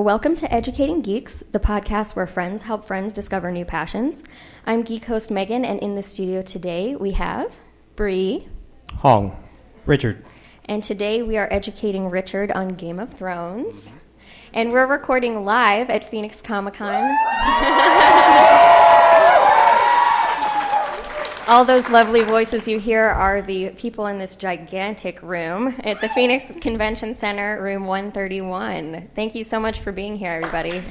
So welcome to Educating Geeks, the podcast where friends help friends discover new passions. I'm geek host Megan, and in the studio today we have Bri, Hong, Richard. And today we are educating Richard on Game of Thrones. And we're recording live at Phoenix Comicon. All those lovely voices you hear are the people in this gigantic room at the Phoenix Convention Center, room 131. Thank you so much for being here, everybody.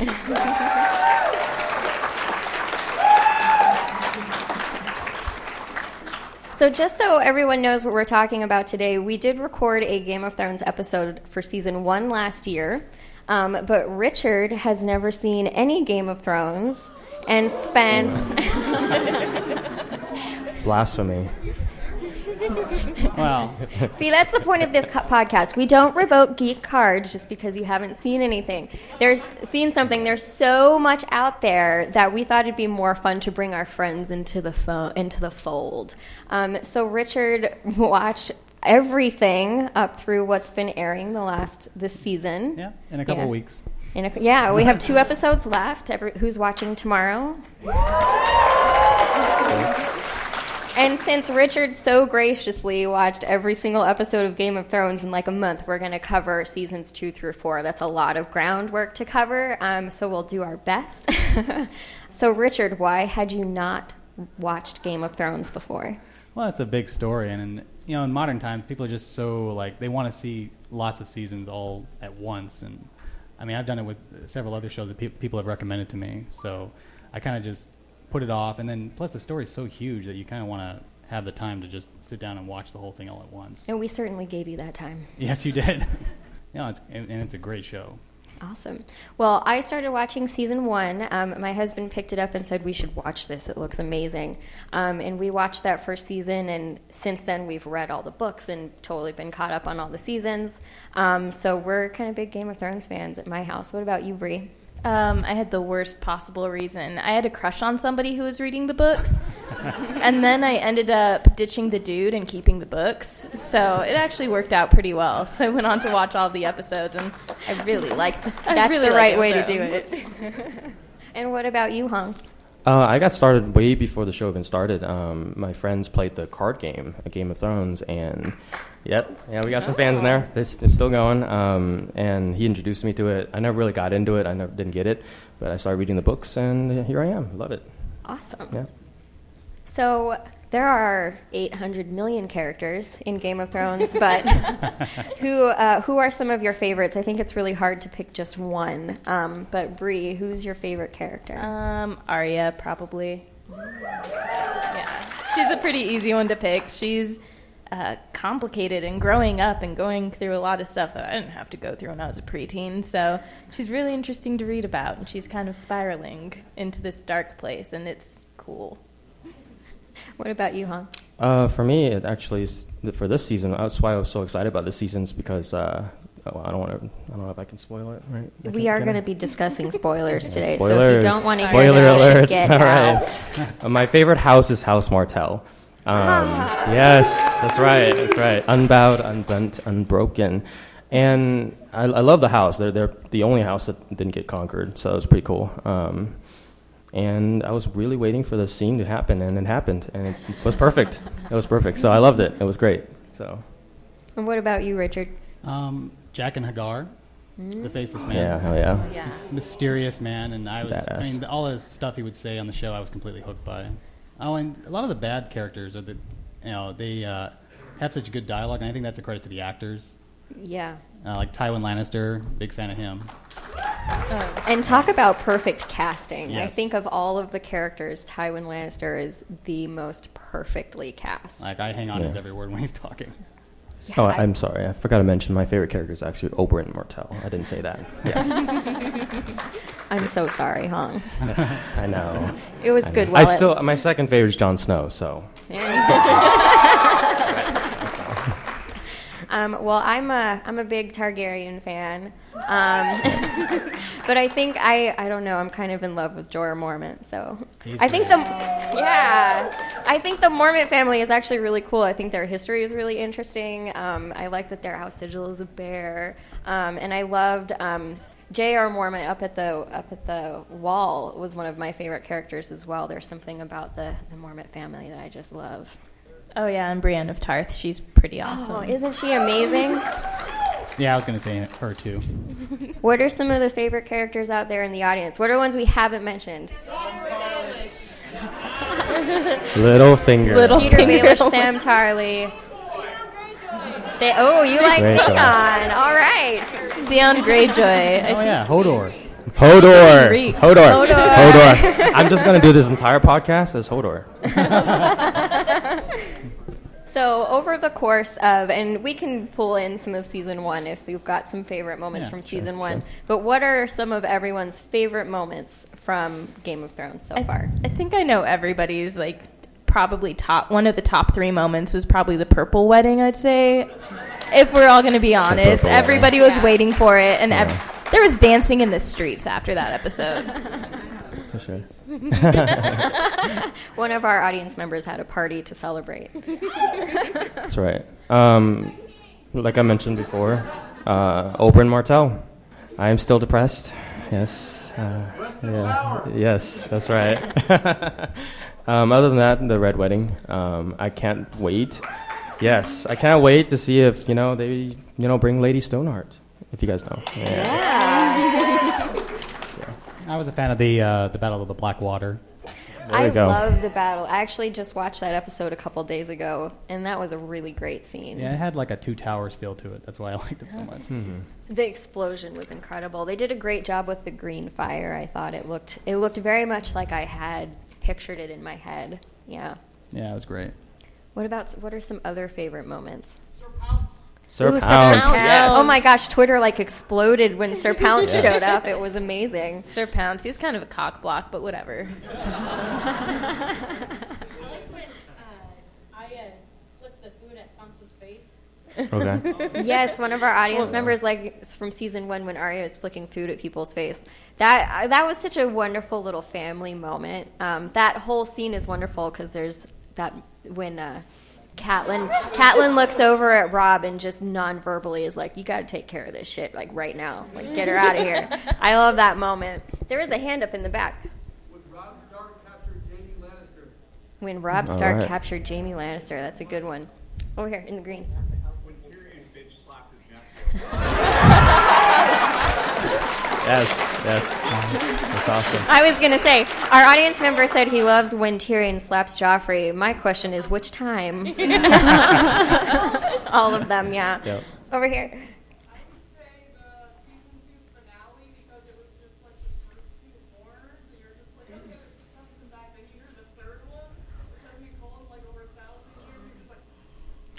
So just so everyone knows what we're talking about today, we did record a Game of Thrones episode for season 1 last year, but Richard has never seen any Game of Thrones and spent... Blasphemy. Wow. See, that's the point of this podcast. We don't revoke geek cards just because you haven't seen anything. There's so much out there that we thought it'd be more fun to bring our friends into the fold. So Richard watched everything up through what's been airing this season. Yeah, in a couple of weeks. We have 2 episodes left. Who's watching tomorrow? And since Richard so graciously watched every single episode of Game of Thrones in like a month, we're going to cover seasons 2 through 4. That's a lot of groundwork to cover, so we'll do our best. So, Richard, why had you not watched Game of Thrones before? Well, it's a big story, and in modern times, people are just so they want to see lots of seasons all at once. And I mean, I've done it with several other shows that people have recommended to me, so I kind of just put it off, and then plus the story's so huge that you kind of want to have the time to just sit down and watch the whole thing all at once. And we certainly gave you that time. Yes, you did. It's a great show. Awesome. Well, I started watching season 1. My husband picked it up and said we should watch this. It looks amazing. And we watched that first season, and since then we've read all the books and totally been caught up on all the seasons. So we're kind of big Game of Thrones fans at my house. What about you, Bri? I had the worst possible reason. I had a crush on somebody who was reading the books, and then I ended up ditching the dude and keeping the books. So it actually worked out pretty well. So I went on to watch all the episodes, and I really liked it. That's really the right way to do it. And what about you, Hong? I got started way before the show even started. My friends played the card game, A Game of Thrones, and we got some fans in there. It's still going, and he introduced me to it. I never really got into it. I never didn't get it, but I started reading the books, and here I am. Love it. Awesome. Yeah. So there are 800 million characters in Game of Thrones, but who are some of your favorites? I think it's really hard to pick just one. But Bri, who's your favorite character? Arya, probably. Yeah, she's a pretty easy one to pick. She's complicated and growing up and going through a lot of stuff that I didn't have to go through when I was a preteen. So she's really interesting to read about, and she's kind of spiraling into this dark place, and it's cool. What about you, Hong? For me, it actually is for this season. That's why I was so excited about this season, is because I don't know if I can spoil it. Right? We are going to be discussing spoilers today, spoilers. So if you don't want to Spoiler hear that, you alerts. should get All out. right. My favorite house is House Martell. Yes, that's right. Unbowed, unbent, unbroken. And I love the house. They're the only house that didn't get conquered, so it was pretty cool. And I was really waiting for the scene to happen, and it happened, and it was perfect. It was perfect. So I loved it. It was great. So. And what about you, Richard? Jack and Hagar, the faceless man. Yeah, hell yeah. This mysterious man, and Badass. all the stuff he would say on the show, I was completely hooked by. Oh, and a lot of the bad characters are they have such good dialogue, and I think that's a credit to the actors. Yeah. Like Tywin Lannister, big fan of him. And talk about perfect casting. Yes. I think of all of the characters, Tywin Lannister is the most perfectly cast. Like, I hang on his every word when he's talking. Yeah, I'm sorry. I forgot to mention my favorite character is actually Oberyn Martell. I didn't say that. Yes. I'm so sorry, Hong. I know. It was good. My second favorite is Jon Snow, so. Well, I'm a big Targaryen fan, but I think I don't know. I'm kind of in love with Jorah Mormont, so I think the Mormont family is actually really cool. I think their history is really interesting. I like that their house sigil is a bear, and I loved J.R. Mormont up at the wall was one of my favorite characters as well. There's something about the Mormont family that I just love. Oh yeah, and Brienne of Tarth, she's pretty awesome. Oh, isn't she amazing? Yeah, I was going to say her too. What are some of the favorite characters out there in the audience? What are ones we haven't mentioned? Littlefinger. Peter Baelish, Sam Tarly. You like Greyjoy. Theon. All right. Theon Greyjoy. Oh yeah, Hodor. Hodor. I'm just going to do this entire podcast as Hodor. So over the course of, and we can pull in some of season 1 if you've got some favorite moments from season 1. Sure. But what are some of everyone's favorite moments from Game of Thrones so far? I think I know everybody's probably one of the top 3 moments was probably the purple wedding, I'd say. If we're all going to be honest, everybody was waiting for it, and there was dancing in the streets after that episode. For sure. One of our audience members had a party to celebrate. That's right. Like I mentioned before, Oberyn Martell. I am still depressed. Yes. Yes, that's right. Other than that, the Red Wedding. I can't wait. Yes, I can't wait to see if they bring Lady Stoneheart. If you guys know. Yeah. I was a fan of the Battle of the Blackwater. I love the battle. I actually just watched that episode a couple days ago, and that was a really great scene. Yeah, it had a Two Towers feel to it. That's why I liked it so much. Mm-hmm. The explosion was incredible. They did a great job with the green fire. I thought it looked very much like I had pictured it in my head. Yeah. Yeah, it was great. What are some other favorite moments? Sir Ooh, Pounce. Sir Pounce. Yes. Oh my gosh, Twitter exploded when Sir Pounce showed up. It was amazing. Sir Pounce, he was kind of a cock block, but whatever. I like when Aya flipped the food at Sansa's face. Okay. Yes, one of our audience members, from season 1, when Arya was flicking food at people's face. That was such a wonderful little family moment. That whole scene is wonderful because there's that when Catelyn looks over at Robb and just non-verbally is like, you got to take care of this shit right now. Get her out of here. I love that moment. There is a hand up in the back. When Robb Stark captured Jaime Lannister. That's a good one. Over here in the green. When Tyrion bitch slapped his nephew. Yes. That's awesome. I was going to say, our audience member said he loves when Tyrion slaps Joffrey. My question is, which time? All of them, yeah. Yep. Over here. I would say the season 2 finale because it was just the first 2 horns, and you're just okay, this is coming back. Then you hear the third one, which has been called over 1,000 years. You're just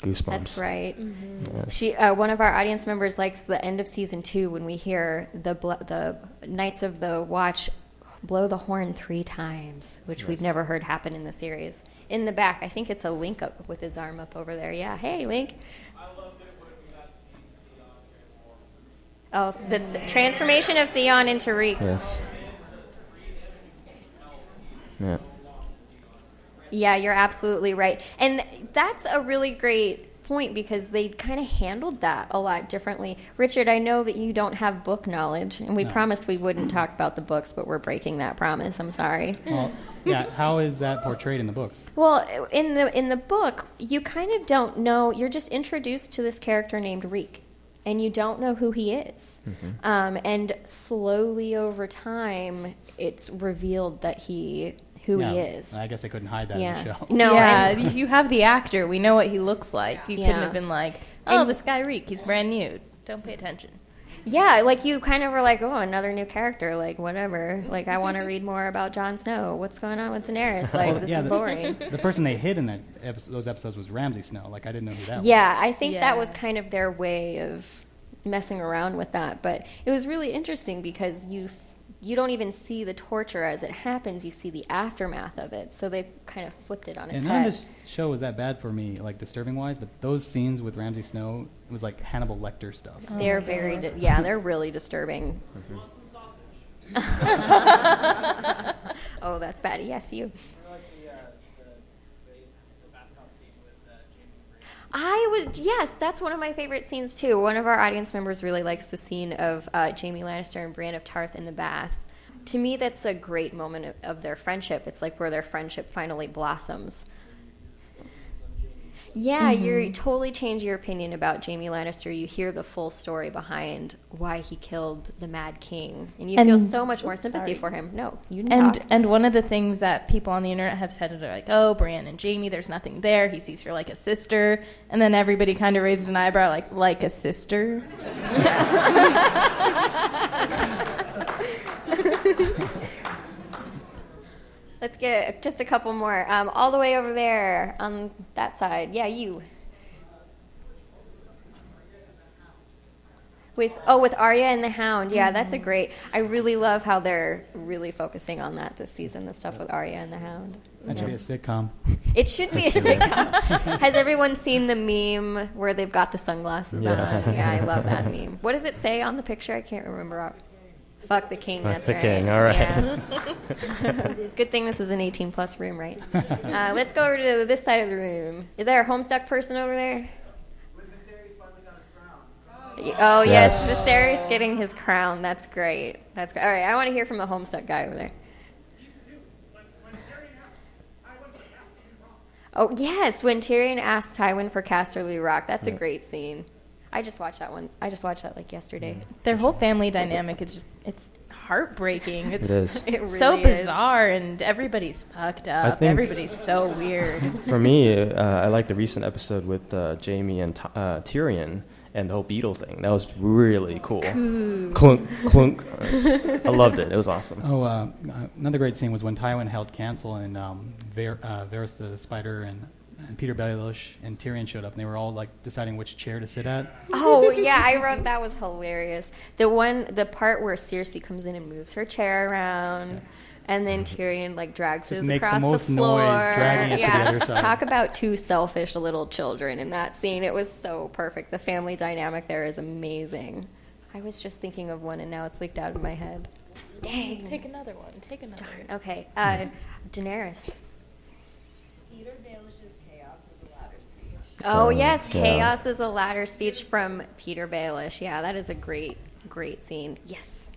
Goosebumps. That's right. Mm-hmm. She, one of our audience members likes the end of season 2 when we hear the Knights of the Watch blow the horn 3 times, which we've never heard happen in the series. In the back, I think it's a Link up with his arm up over there. Yeah, hey, Link. I loved it when we got to see Theon transform. Oh, the transformation of Theon into Reek. Yes. Yeah. Yeah, you're absolutely right. And that's a really great point because they kind of handled that a lot differently. Richard, I know that you don't have book knowledge, and we promised we wouldn't talk about the books, but we're breaking that promise. I'm sorry. Well, yeah. How is that portrayed in the books? Well, in the book, you kind of don't know. You're just introduced to this character named Reek, and you don't know who he is. Mm-hmm. And slowly over time, it's revealed that he is. I guess they couldn't hide that in the show. No, yeah, you have the actor. We know what he looks like. You couldn't Yeah. have been like, oh, this guy Reek, he's brand new. Don't pay attention. Yeah, you kind of were like, oh, another new character, whatever. I want to read more about Jon Snow. What's going on with Daenerys? This is boring. The person they hid in those episodes was Ramsay Snow. I didn't know who that was. Yeah, I think that was kind of their way of messing around with that. But it was really interesting because you don't even see the torture as it happens. You see the aftermath of it. So they kind of flipped it on its And head. none of this show was that bad for me, disturbing-wise, but those scenes with Ramsay Snow, it was like Hannibal Lecter stuff. They're they're really disturbing. Oh, that's bad. Yes, you. Yes, that's one of my favorite scenes too. One of our audience members really likes the scene of Jaime Lannister and Brienne of Tarth in the bath. To me, that's a great moment of their friendship. It's like where their friendship finally blossoms. Yeah, you totally change your opinion about Jaime Lannister. You hear the full story behind why he killed the Mad King, and you feel so much more sympathy for him. No, you didn't talk. And one of the things that people on the internet have said, they're like, oh, Brienne and Jaime, there's nothing there. He sees her like a sister. And then everybody kind of raises an eyebrow like a sister? Let's get just a couple more. All the way over there on that side. Yeah, you. With Arya and the Hound. Yeah, that's a great. I really love how they're really focusing on that this season, the stuff with Arya and the Hound. That should be a sitcom. It should be a sitcom. Has everyone seen the meme where they've got the sunglasses on? Yeah, I love that meme. What does it say on the picture? I can't remember. Fuck the king, that's right. The king, all right. Yeah. Good thing this is an 18-plus room, right? Let's go over to this side of the room. Is there a Homestuck person over there? When Viserys finally got his crown. Oh, yes, Viserys getting his crown. That's great. That's great. All right, I want to hear from the Homestuck guy over there. Oh, yes, when Tyrion asked Tywin for Casterly Rock. That's a great scene. I just watched that one. I just watched that like yesterday. Their whole family dynamic is it's heartbreaking. It is. It really so is. bizarre, and everybody's fucked up. Everybody's so weird. For me, I like the recent episode with Jaime and Tyrion and the whole beetle thing. That was really cool. Clunk, clunk. I loved it. It was awesome. Oh, another great scene was when Tywin held cancel and Varys the Spider and Peter Baelish and Tyrion showed up, and they were all like deciding which chair to sit at. Oh yeah, I wrote that was hilarious. The part where Cersei comes in and moves her chair around, and then Tyrion like drags his across the floor. Just makes the most noise, dragging it to the other side. Talk about two selfish little children in that scene. It was so perfect. The family dynamic there is amazing. I was just thinking of one, and now it's leaked out of my head. Dang. Take another one. Darn. Okay. Daenerys. Peter Baelish's Chaos is a ladder speech. Oh, yes. Chaos is a ladder speech from Peter Baelish. Yeah, that is a great, great scene. Yes.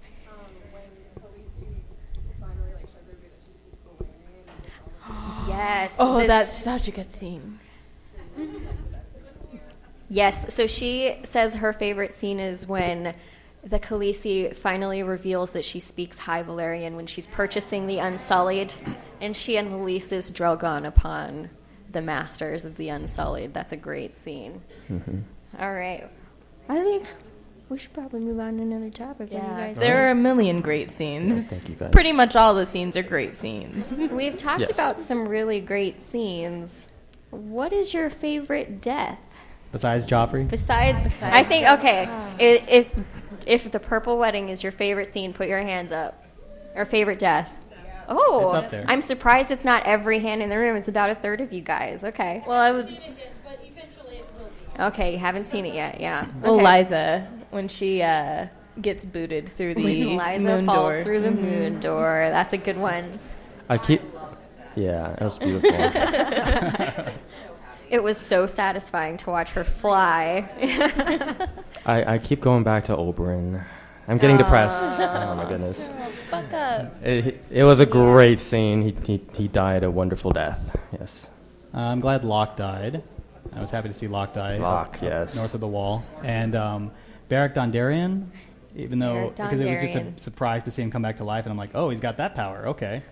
When Khaleesi finally shows everybody that she speaks the language. Yes. Oh, that's such a good scene. Yes. So she says her favorite scene is when the Khaleesi finally reveals that she speaks High Valyrian when she's purchasing the Unsullied, and she unleashes Drogon upon the masters of the Unsullied. That's a great scene. Mm-hmm. All right. I think we should probably move on to another topic. Yeah, there are a million great scenes. Thank you, guys. Pretty much all the scenes are great scenes. We've talked about some really great scenes. What is your favorite death? Besides Joffrey? Besides I think, okay, if the Purple Wedding is your favorite scene, put your hands up. Or favorite death. Oh, it's up there. I'm surprised it's not every hand in the room. It's about a third of you guys. Okay. Well, I was... But eventually it will be. Okay, you haven't seen it yet, yeah. Well, Okay. Liza, when she gets booted through the When Liza moon falls door. through the moon door. That's a good one. Yeah, that was beautiful. It was so satisfying to watch her fly. I keep going back to Oberyn. I'm getting depressed. Oh my goodness. Fuck up. It was a great scene. He died a wonderful death. Yes. I'm glad Locke died. I was happy to see Locke die. Locke, up yes. north of the wall. And Beric Dondarrion, even though because it was just a Dondarrion. surprise to see him come back to life, and I'm like, oh, he's got that power. Okay.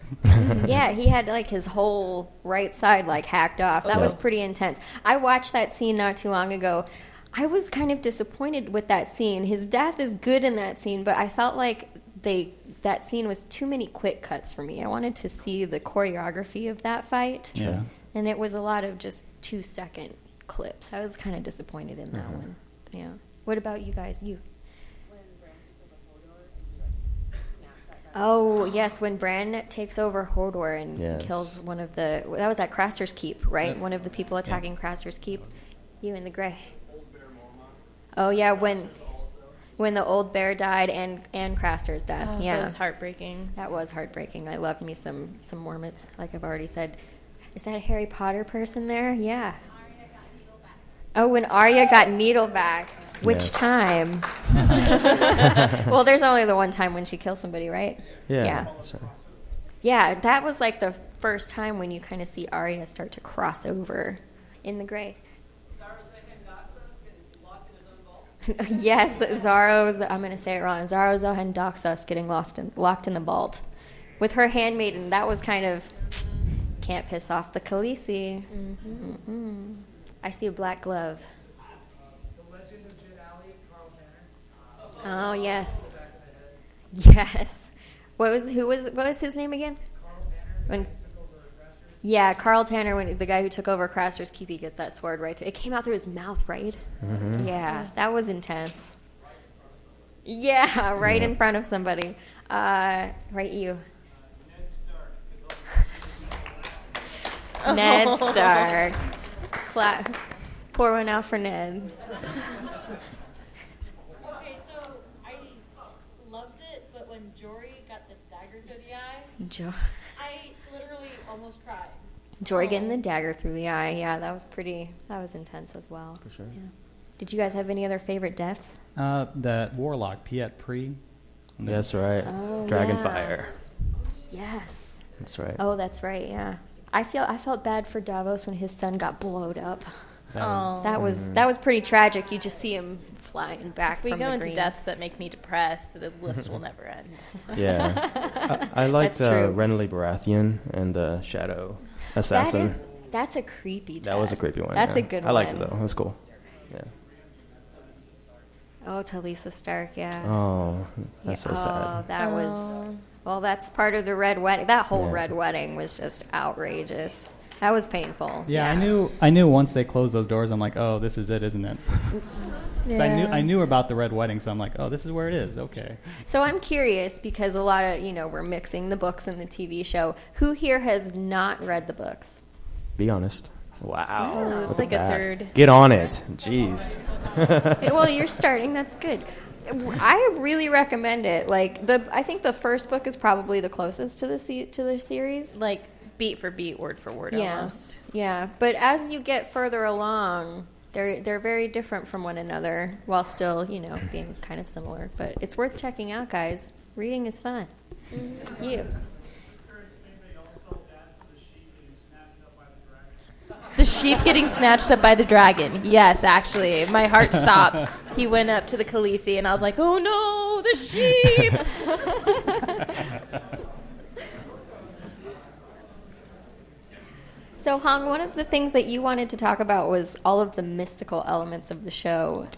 Yeah, he had like his whole right side like hacked off. That was pretty intense. I watched that scene not too long ago. I was kind of disappointed with that scene. His death is good in that scene, but I felt like that scene was too many quick cuts for me. I wanted to see the choreography of that fight. Yeah. And it was a lot of just 2-second clips. I was kind of disappointed in that one. Yeah. What about you guys? You? When Bran takes over Hodor and he snaps that guy. Oh, yes, when Bran takes over Hodor and Yes. kills one of the... That was at Craster's Keep, right? One of the people attacking Craster's Keep. You in the gray. Oh, yeah, when the old bear died and Craster's death. Oh, yeah. that was heartbreaking. That was heartbreaking. I loved me some Mormonts, like I've already said. Is that a Harry Potter person there? Yeah. Oh, when Arya got needle back. Which Yes. time? Well, there's only the one time when she kills somebody, right? Yeah. That's right. Yeah, that was like the first time when you kind of see Arya start to cross over in the gray. Yes, Zaro's, I'm going to say it wrong, Zaro Zohan Doxus getting locked in the vault. With her handmaiden, that was kind of, can't piss off the Khaleesi. Mm-hmm. I see a black glove. The Legend of Jin Alley, Carl Tanner. Oh, yes. Yes. What was his name again? Carl Tanner, When, took over Craster's. yeah, Carl Tanner, when the guy who took over Craster's Keep, he gets that sword right through. It came out through his mouth, right? Mm-hmm. Yeah, that was intense. Yeah, right in front of somebody. Right, you. Ned Stark. Pour one out for Ned. Okay, so I loved it, but when Jory got the dagger through the eye, I literally almost cried. Jory getting the dagger through the eye. Yeah, that was intense as well. For sure. Yeah. Did you guys have any other favorite deaths? The warlock, Piet Pri. That's right. Oh, Dragonfire. Yes. That's right. Oh, that's right. Yeah. I felt bad for Davos when his son got blowed up. That was pretty tragic. You just see him flying back If we from go the into green. deaths that make me depressed, the list will never end. Yeah. I liked That's true. Renly Baratheon and the Shadow Assassin. That's a creepy death. That was a creepy one. That's yeah. a good I liked it one. though. It was cool. Yeah. Oh, Talisa Stark, yeah. Oh, that's so Oh, sad. that was... Well, that's part of the Red Wedding. That whole Yeah. Red Wedding was just outrageous. That was painful. Yeah, I knew once they closed those doors, I'm like, oh, this is it, isn't it? 'Cause I knew about the Red Wedding, so I'm like, oh, this is where it is. Okay. So I'm curious because a lot of, we're mixing the books and the TV show. Who here has not read the books? Be honest. Wow. Wow, Look it's at like a that. third. Get on it. Jeez. Well, you're starting. That's good. I really recommend it. I think the first book is probably the closest to the series. Like beat for beat, word for word, Yeah, almost. yeah. But as you get further along, they're very different from one another, while still being kind of similar. But it's worth checking out, guys. Reading is fun. You. The sheep getting snatched up by the dragon. Yes, actually. My heart stopped. He went up to the Khaleesi, and I was like, oh no, the sheep! So, Han, one of the things that you wanted to talk about was all of the mystical elements of the show.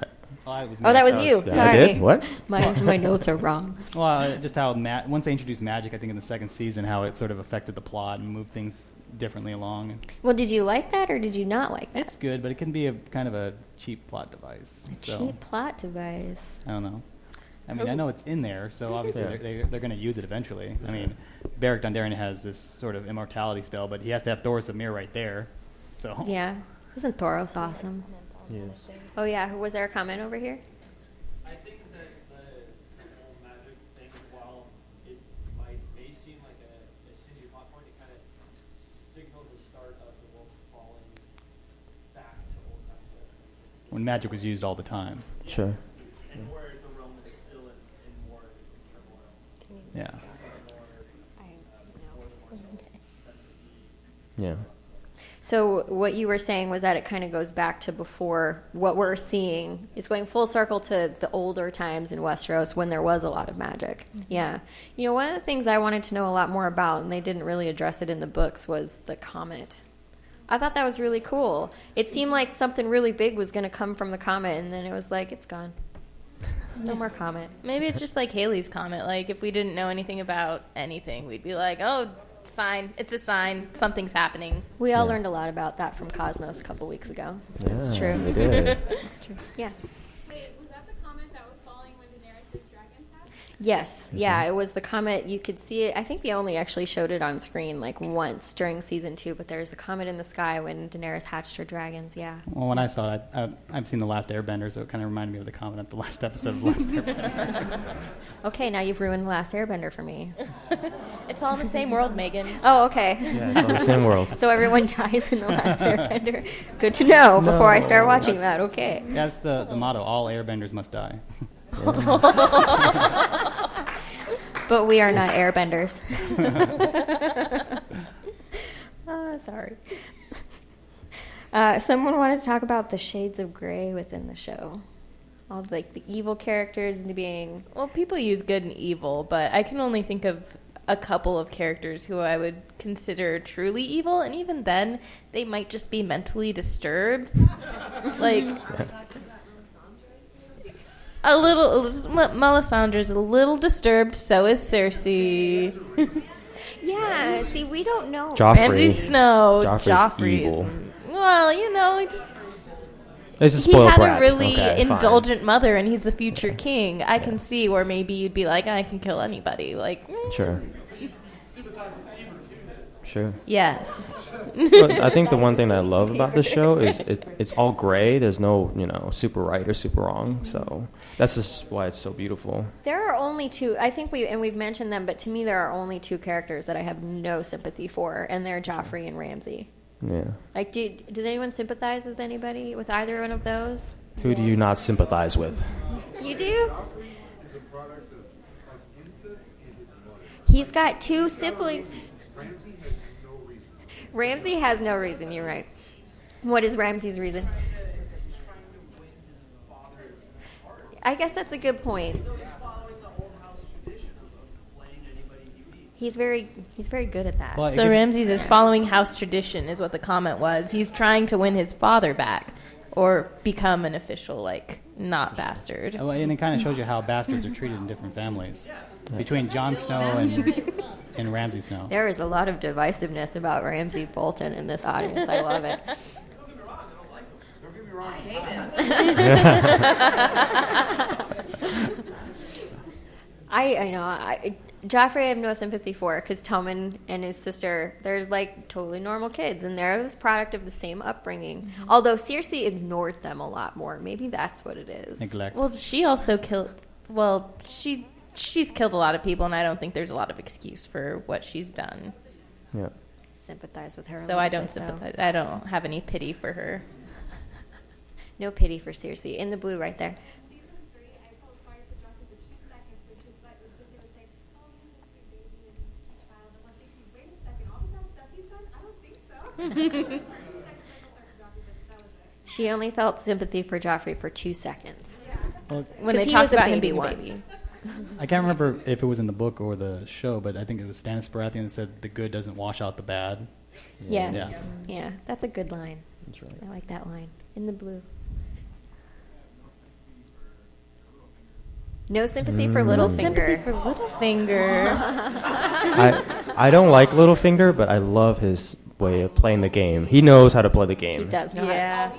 Oh, that was you. Yeah, Sorry. I did? What? My notes are wrong. Well, just how once they introduced magic, I think in the second season, how it sort of affected the plot and moved things differently along. Well, did you like that or did you not like that? It's good, but it can be a kind of a cheap plot device. Cheap plot device. I don't know. I mean, I know it's in there, so obviously Yeah. they're going to use it eventually. I mean, Beric Dondarrion has this sort of immortality spell, but he has to have Thoros of Myr right there. So Yeah. Isn't Thoros awesome? Yes. Oh, yeah. Was there a comment over here? I think that the whole magic thing, while it may seem like a stingy plot point, it kind of signals the start of the world falling back to old times. when magic was used all the time. Sure. And where the realm is still in more turmoil. Yeah. Yeah. So what you were saying was that it kind of goes back to before what we're seeing. It's going full circle to the older times in Westeros when there was a lot of magic. Yeah. One of the things I wanted to know a lot more about, and they didn't really address it in the books, was the comet. I thought that was really cool. It seemed like something really big was going to come from the comet, and then it was like, it's gone. No more comet. Maybe it's just like Haley's Comet. Like, if we didn't know anything about anything, we'd be like, oh, sign. It's a sign. Something's happening. We all learned a lot about that from Cosmos a couple weeks ago. Yeah, It's true. we did. It's true. Yeah. Wait, was that the comment that was falling when Daenerys' dragons hatched? Yes, yeah, it was the comet. You could see it. I think they only actually showed it on screen like once during season 2, but there's a comet in the sky when Daenerys hatched her dragons, yeah. Well, when I saw it, I've seen The Last Airbender, so it kind of reminded me of the comet at the last episode of The Last Airbender. Okay, now you've ruined The Last Airbender for me. It's all in the same world, Megan. Oh, okay. Yeah, it's all the same world. So everyone dies in The Last Airbender. Good to know before I start watching that, okay. Yeah, that's the motto. All airbenders must die. But we are not airbenders. Sorry. Someone wanted to talk about the shades of gray within the show. All the evil characters being... Well, people use good and evil, but I can only think of a couple of characters who I would consider truly evil, and even then, they might just be mentally disturbed. Like... Melisandre's a little disturbed, so is Cersei. Yeah, see, we don't know. Joffrey. Ramsay Snow. Joffrey's evil. Well, you know, He's a he spoiled had brat. a really Okay, indulgent mother, and he's the future king. I can see where maybe you'd be like, I can kill anybody. Like, Sure. yes. But I think the one thing that I love about this show is it's all gray. There's no, super right or super wrong. So that's just why it's so beautiful. There are only two. I think we've mentioned them, but to me, there are only two characters that I have no sympathy for, and they're Joffrey and Ramsay. Yeah. Like, does anyone sympathize with anybody with either one of those? Who do you not sympathize with? You do? Is a product of incest in his mother. He's got 2 siblings. Ramsay has no reason. Ramsay has no reason. You're right. What is Ramsay's reason? I guess that's a good point. He's very good at that. Well, So Ramses is following house tradition, is what the comment was. He's trying to win his father back, or become an official, not bastard. Well, and it kind of shows you how bastards are treated in different families. Between Jon Snow and Ramsay Snow. There is a lot of divisiveness about Ramsay Bolton in this audience. I love it. Don't get me wrong. I know. Joffrey I have no sympathy for because Tommen and his sister, they're totally normal kids, and they're this product of the same upbringing. Mm-hmm. Although Cersei ignored them a lot more. Maybe that's what it is. Neglect. Well, she also killed... Well, she's killed a lot of people, and I don't think there's a lot of excuse for what she's done. Yeah. Sympathize with her. So I don't sympathize. I don't have any pity for her. No pity for Cersei. In the blue right there. Season 3, I felt sorry for Joffrey for 2 seconds, but his sister was saying, oh, he's a sweet baby and a child. And I'm thinking, wait a second, all the bad stuff he's done? I don't think so. She only felt sympathy for Joffrey for 2 seconds. Well, When they he talked was a about him baby being a once. baby. I can't remember if it was in the book or the show, but I think it was Stannis Baratheon that said the good doesn't wash out the bad. Yes. Yeah, that's a good line. That's right. I like that line. In the blue. No sympathy for Littlefinger. For Littlefinger. I don't like Littlefinger, but I love his way of playing the game. He knows how to play the game. He does know. Yeah.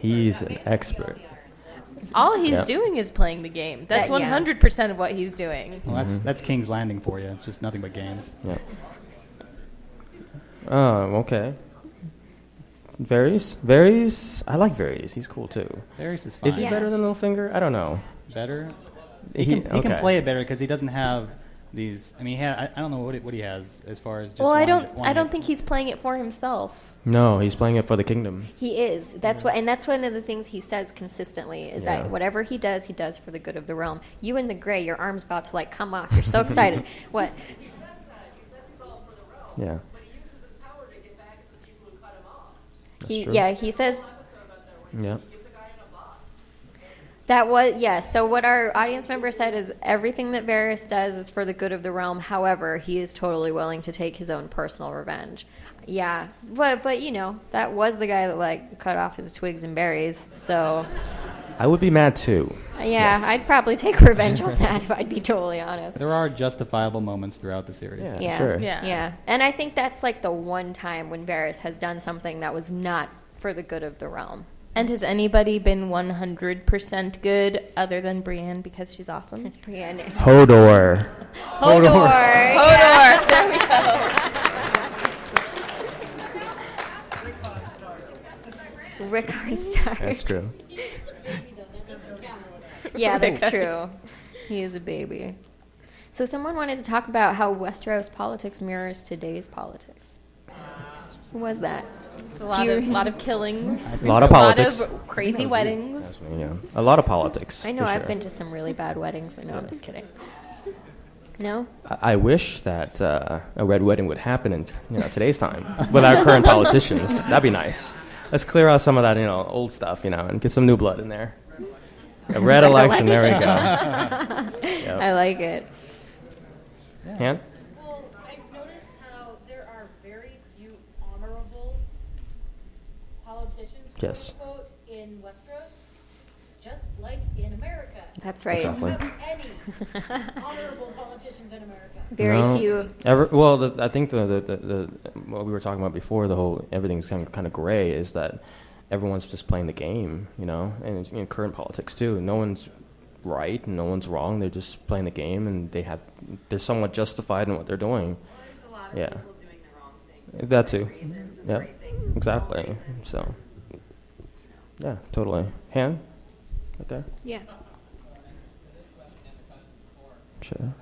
He's an expert. All he's Yeah. doing is playing the game. That's That- yeah. 100% of what he's doing. Well, that's King's Landing for you. It's just nothing but games. Yeah. Oh, okay. Varys? I like Varys. He's cool too. Varys is fine. Is he Yeah. better than Littlefinger? I don't know. Better? He can okay. play it better because he doesn't have these. I mean, I don't know what he has as far as just. Well, I wanting don't to- think he's playing it for himself. No, he's playing it for the kingdom. He is. That's one of the things he says consistently is Yeah. that whatever he does for the good of the realm. You in the gray, your arm's about to come off. You're so excited. What? He says he's all for the realm. Yeah. But he uses his power to get back at the people who cut him off. That's true. Yeah, he says Yeah. Give the guy in a box. that was yes. So what our audience member said is everything that Varys does is for the good of the realm. However, he is totally willing to take his own personal revenge. Yeah, but that was the guy that cut off his twigs and berries. So I would be mad too. yeah, Yes. I'd probably take revenge on that if I'd be totally honest. There are justifiable moments throughout the series. Yeah, Yeah, sure. yeah. And I think that's the one time when Varys has done something that was not for the good of the realm. And has anybody been 100% good other than Brienne because she's awesome? Brienne. Hodor. Hodor. Hodor. There we go. Rickard Stark. That's true. Yeah, that's true. He is a baby. So someone wanted to talk about how Westeros politics mirrors today's politics. What was that? It's a lot of killings. A lot of politics. A lot of crazy weddings. Yeah. A lot of politics. I know, for I've sure. been to some really bad weddings. I know, I'm just kidding. No? I wish that a red wedding would happen in today's time with our current politicians. That'd be nice. Let's clear out some of that old stuff and get some new blood in there. A red election. There we go. Yep. I like it. Han? Well, I've noticed how there are very few honorable politicians, quote Yes. unquote, in Westeros, just like in America. That's right. Exactly. We don't have any honorable politicians in America. Very No. few. I think the what we were talking about before, the whole everything's kind of gray, is that everyone's just playing the game, and in current politics too. No one's right and no one's wrong. They're just playing the game, and they're somewhat justified in what they're doing. Well, there's a lot of people doing the wrong things. That too. For reasons and Yeah, the right things. exactly. So, yeah, totally. Han, right there. Yeah. Sure.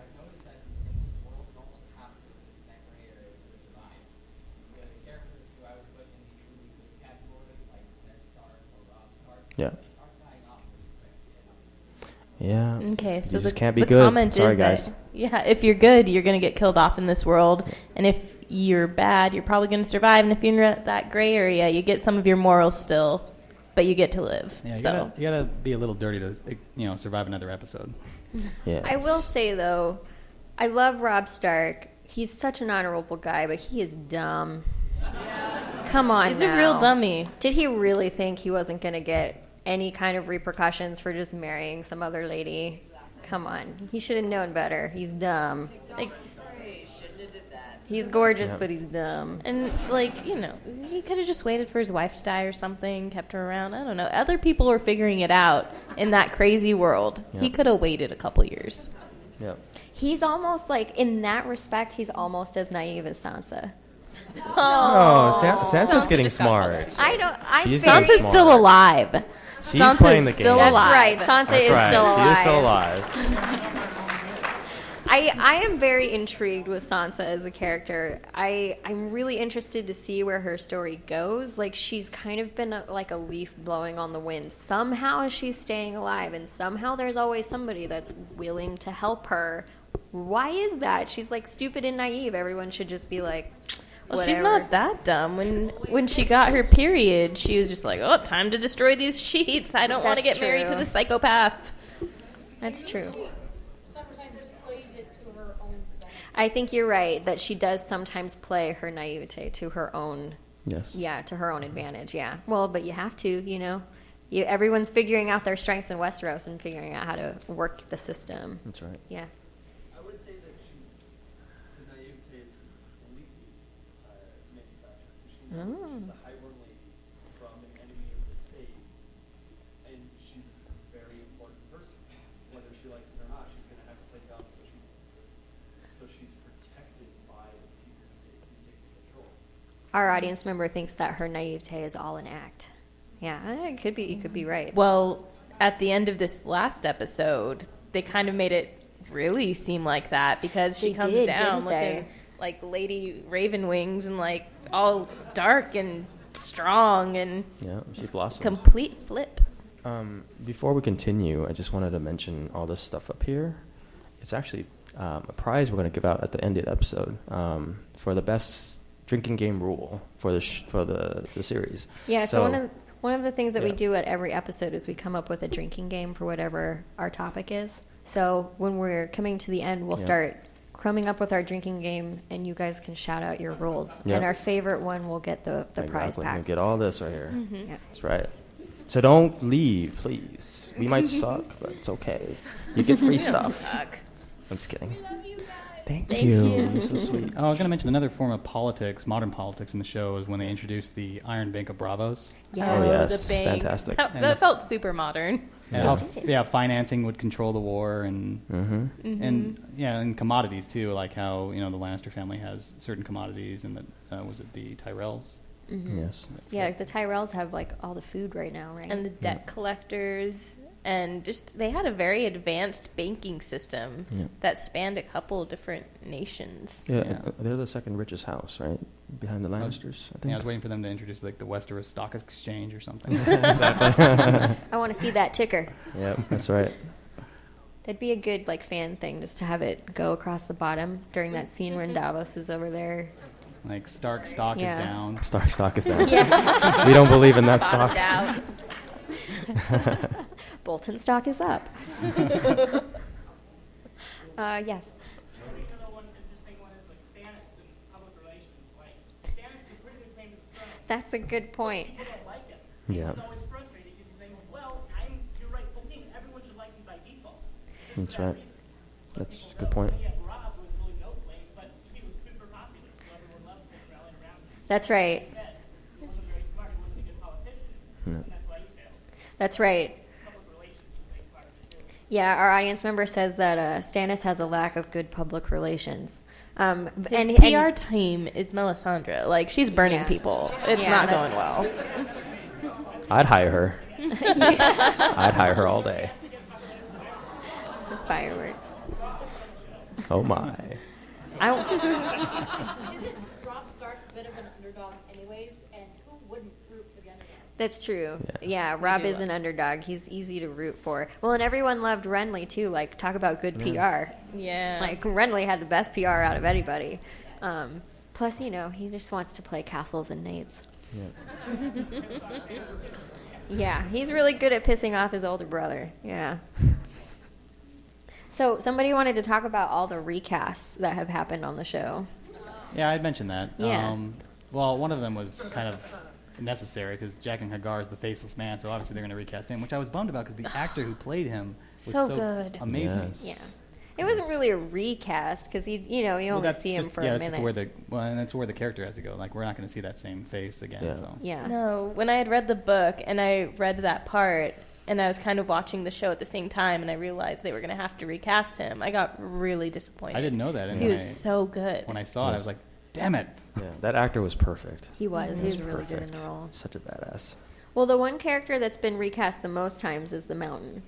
Yeah. Yeah. Okay, so you just the, can't be the good. comment Sorry, is guys. that, if you're good, you're going to get killed off in this world. And if you're bad, you're probably going to survive. And if you're in that gray area, you get some of your morals still, but you get to live. Yeah, so you gotta be a little dirty to survive another episode. Yeah. I will say, though, I love Robb Stark. He's such an honorable guy, but he is dumb. Come on, he's now. a real dummy. Did he really think he wasn't going to get any kind of repercussions for just marrying some other lady? Come on. He should have known better. He's dumb. Like, he's gorgeous, but he's dumb. And, he could have just waited for his wife to die or something, kept her around. I don't know. Other people were figuring it out in that crazy world. Yeah. He could have waited a couple years. Yeah. He's almost in that respect, he's almost as naive as Sansa. Oh, Sansa's getting smart. She's Sansa's very smart. still alive. She's Sansa's playing the game. still That's alive. right. Sansa That's is right. still alive. She is still alive. I am very intrigued with Sansa as a character. I'm really interested to see where her story goes. She's kind of been like a leaf blowing on the wind. Somehow she's staying alive, and somehow there's always somebody that's willing to help her. Why is that? She's stupid and naive. Everyone should just be like, Well, whatever. she's not that dumb. When she got her period, she was just like, "Oh, time to destroy these sheets. I don't want to That's get married to true. the psychopath." That's true. Sometimes plays it to her own benefit. I think you're right that she does sometimes play her naivete to her own, Yes. yeah, to her own advantage. Yeah. Well, but you have to, everyone's figuring out their strengths in Westeros and figuring out how to work the system. That's right. Yeah. I would say that the naivete is completely manufactured. She's a highborn lady from an enemy of the state, and she's a very important person. Whether she likes it or not, she's going to have to play dumb, so she's protected by the people who's taking control. Our audience member thinks that her naivete is all an act. Yeah, it could be. You could be right. Well, at the end of this last episode, they kind of made it really seem like that because she They comes did, down didn't they? looking like Lady Ravenwings and all dark and strong and Yeah, she blossoms. complete flip. Before we continue, I just wanted to mention all this stuff up here. It's actually a prize we're going to give out at the end of the episode for the best drinking game rule for the series. Yeah, so one of the things that we Yeah. do at every episode is we come up with a drinking game for whatever our topic is. So when we're coming to the end, we'll start coming up with our drinking game, and you guys can shout out your rules. Yeah. And our favorite one will get the prize Exactly. pack. You get all this right here. Yeah. That's right. So don't leave, please. We might suck, but it's okay. You get free stuff. Suck. I'm just kidding. Love you guys. Thank you. You're so sweet. Oh, I was going to mention another form of politics, modern politics in the show is when they introduced the Iron Bank of Bravos. Yeah. Oh, yes. the bank. Fantastic. That felt super modern. And how financing would control the war and and commodities too, like how the Lannister family has certain commodities and was it the Tyrells? Yes. Yeah, the Tyrells have like all the food right now, right? And the debt collectors. And just they had a very advanced banking system that spanned a couple different nations. Yeah, they're the second richest house, right? Behind the Lannisters, I think. Yeah, I was waiting for them to introduce like the Westeros Stock Exchange or something. Exactly. I want to see that ticker. Yeah, that's right. That'd be a good like fan thing, just to have it go across the bottom during that scene when Davos is over there. Like Stark stock is down. Stark stock is down. We don't believe in that stock. Out. Bolton stock is up. Yes. One interesting one is like Stannis and public relations. Like Stannis is a pretty good claim to the throne. That's a good point. People don't like him. Yeah. He's always frustrated because he thinks, well, you're rightful king. Everyone should like me by default. That's right. That's a good point. Yeah, Rob was really no claim, but he was super popular, so everyone loved him, rallying around him. That's right. He wasn't very smart. He wasn't a good politician, and that's why he failed. That's right. Public relations is a big part of it too. Yeah, our audience member says that Stannis has a lack of good public relations. His PR team is Melisandre. Like, she's burning people. It's not going well. I'd hire her. I'd hire her all day. Fireworks. Oh my. Isn't Robb Stark a bit of an underdog anyways? And who wouldn't root for the underdog? That's true. Yeah, Rob is an underdog. He's easy to root for. Well, and everyone loved Renly too. Like, talk about good PR. Yeah. Like, Renly had the best PR out of anybody. Plus, he just wants to play castles and knights. Yeah. Yeah, he's really good at pissing off his older brother. Yeah. So, somebody wanted to talk about all the recasts that have happened on the show. Yeah, I'd mentioned that. Yeah. Well, one of them was kind of necessary because Jaqen Hagar is the faceless man, so obviously they're going to recast him, which I was bummed about because the actor who played him was So good. amazing. Yes. Yeah. It wasn't really a recast because you only see him for a minute. And that's where the character has to go. Like, we're not going to see that same face again. Yeah. So. Yeah. No, when I had read the book and I read that part and I was kind of watching the show at the same time and I realized they were going to have to recast him, I got really disappointed. I didn't know that. 'Cause he was so good. When I saw it, I was like, damn it. Yeah, that actor was perfect. He was. He was really Perfect. good in the role. Such a badass. Well, the one character that's been recast the most times is the Mountain.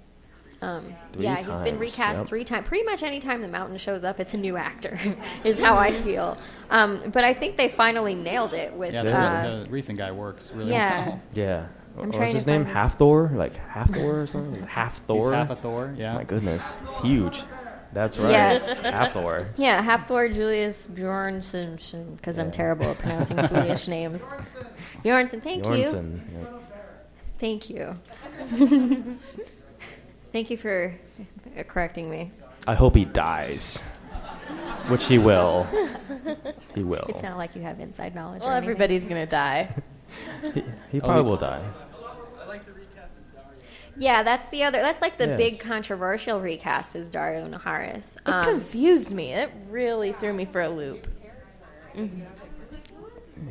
Yeah, he's been times, recast yep. 3 times. Pretty much any time the Mountain shows up, it's a new actor, is how I feel. But I think they finally nailed it with... Yeah, the recent guy works really well. Yeah. I'm What trying was his to name? find Half Thor? Like Half Thor or something? Half Thor? He's half a Thor, yeah. My goodness. He's huge. That's right. Yes. Half Thor. Yeah, Hafthor Julius Bjornsson, because I'm terrible at pronouncing Swedish names. Bjornsson, thank you. Bjornsson. Yeah. Thank you. Thank you for correcting me. I hope he dies. Which he will. He will. It's not like you have inside knowledge. Well, or anything. everybody's going to die. He probably will die. Yeah, that's the other. That's like the Yes. big controversial recast is Dario Naharis. It confused me. It really threw me for a loop.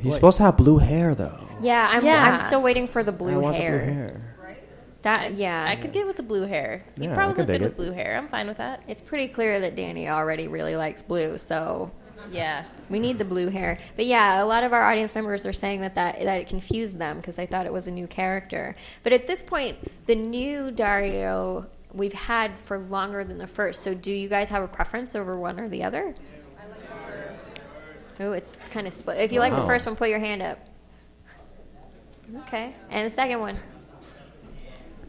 He's supposed to have blue hair, though. Yeah, I'm still waiting for the I blue want hair. the blue hair. I could get with the blue hair. He'd Yeah, I probably could look good dig with it. blue hair. I'm fine with that. It's pretty clear that Danny already really likes blue, so Yeah. we need the blue hair. But yeah, a lot of our audience members are saying that it confused them because they thought it was a new character. But at this point, the new Dario we've had for longer than the first. So do you guys have a preference over one or the other? Oh, it's kind of split. If you like the Wow. first one, put your hand up. Okay. And the second one?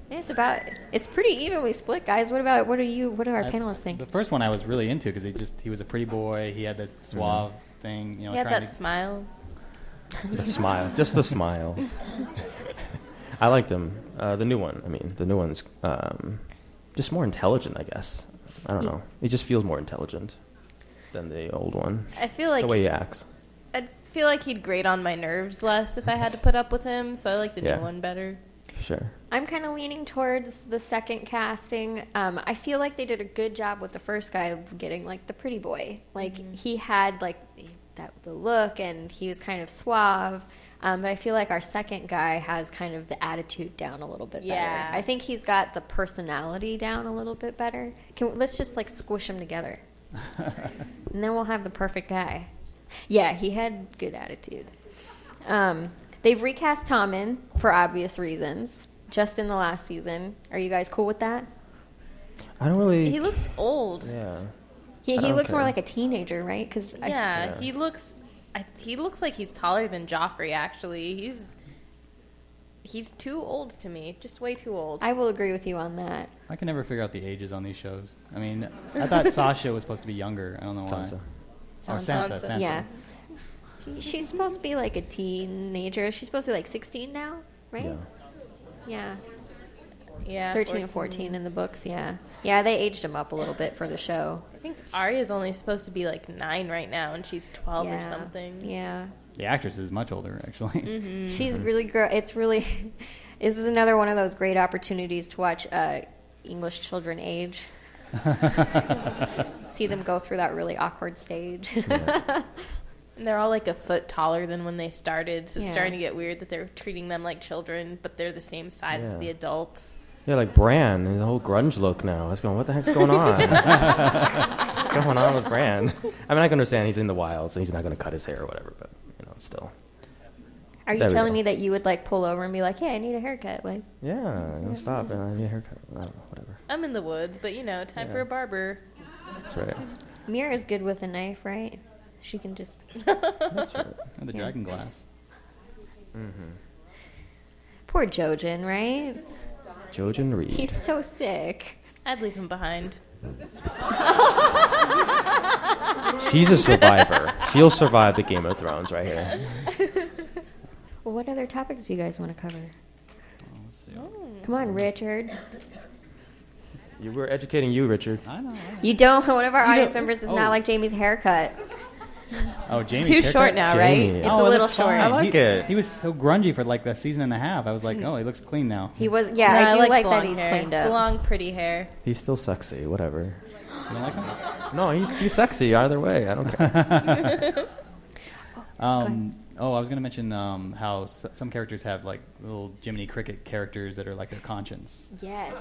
It's pretty evenly split, guys. What do our panelists think? The first one I was really into because he was a pretty boy. He had that suave thing. He had trying that to- smile. The smile. Just the smile. I liked him. The new one. I mean, the new one's just more intelligent, I guess. I don't know. He just feels more intelligent than the old one. I feel like The way he acts. I'd feel like he'd grate on my nerves less if I had to put up with him. So I like the Yeah. new one better. Sure. I'm kind of leaning towards the second casting. I feel like they did a good job with the first guy of getting like the pretty boy. Like he had like the look, and he was kind of suave. But I feel like our second guy has kind of the attitude down a little bit better. I think he's got the personality down a little bit better. Let's just like squish them together, and then we'll have the perfect guy. Yeah, he had good attitude. They've recast Tommen for obvious reasons, just in the last season. Are you guys cool with that? I don't really. He looks old. Yeah. He looks more like a teenager, right? He looks like he's taller than Joffrey. Actually, he's too old to me. Just way too old. I will agree with you on that. I can never figure out the ages on these shows. I mean, I thought Sasha was supposed to be younger. I don't know why. Sansa. Yeah. She's supposed to be like a teenager. She's supposed to be like 16 now, right? Yeah. Yeah. 13 or 14 in the books, yeah. Yeah, they aged him up a little bit for the show. I think Arya's only supposed to be like 9 right now, and she's 12 or something. Yeah. The actress is much older, actually. Mm-hmm. She's really this is another one of those great opportunities to watch English children age. See them go through that really awkward stage. Yeah. And they're all like a foot taller than when they started, so it's starting to get weird that they're treating them like children, but they're the same size as the adults. Yeah, like Bran, the whole grunge look now. I was going, what the heck's going on? What's going on with Bran? I mean, I can understand he's in the wild, so he's not going to cut his hair or whatever, but, still. Are you telling me that you would, like, pull over and be like, hey, I need a haircut? Like, stop, and I need a haircut. Whatever. I'm in the woods, but, time for a barber. That's right. Mira's good with a knife, right? She can just... That's right. And the dragon glass. Mm-hmm. Poor Jojen, right? Jojen Reed. He's so sick. I'd leave him behind. She's a survivor. She'll survive the Game of Thrones right here. Well, what other topics do you guys want to cover? Come on, Richard. We're educating you, Richard. I know. You don't. One of our audience members does not like Jamie's haircut. Oh, Jamie's too haircut? short now, right? Jamie. It's a little short. Fine. I like it. He was so grungy for like a season and a half. I was like, oh, he looks clean now. He was, I do like that he's cleaned up. Long, pretty hair. He's still sexy, whatever. You don't like him? No, he's sexy either way. I don't care. I was going to mention how some characters have like little Jiminy Cricket characters that are like their conscience. Yes.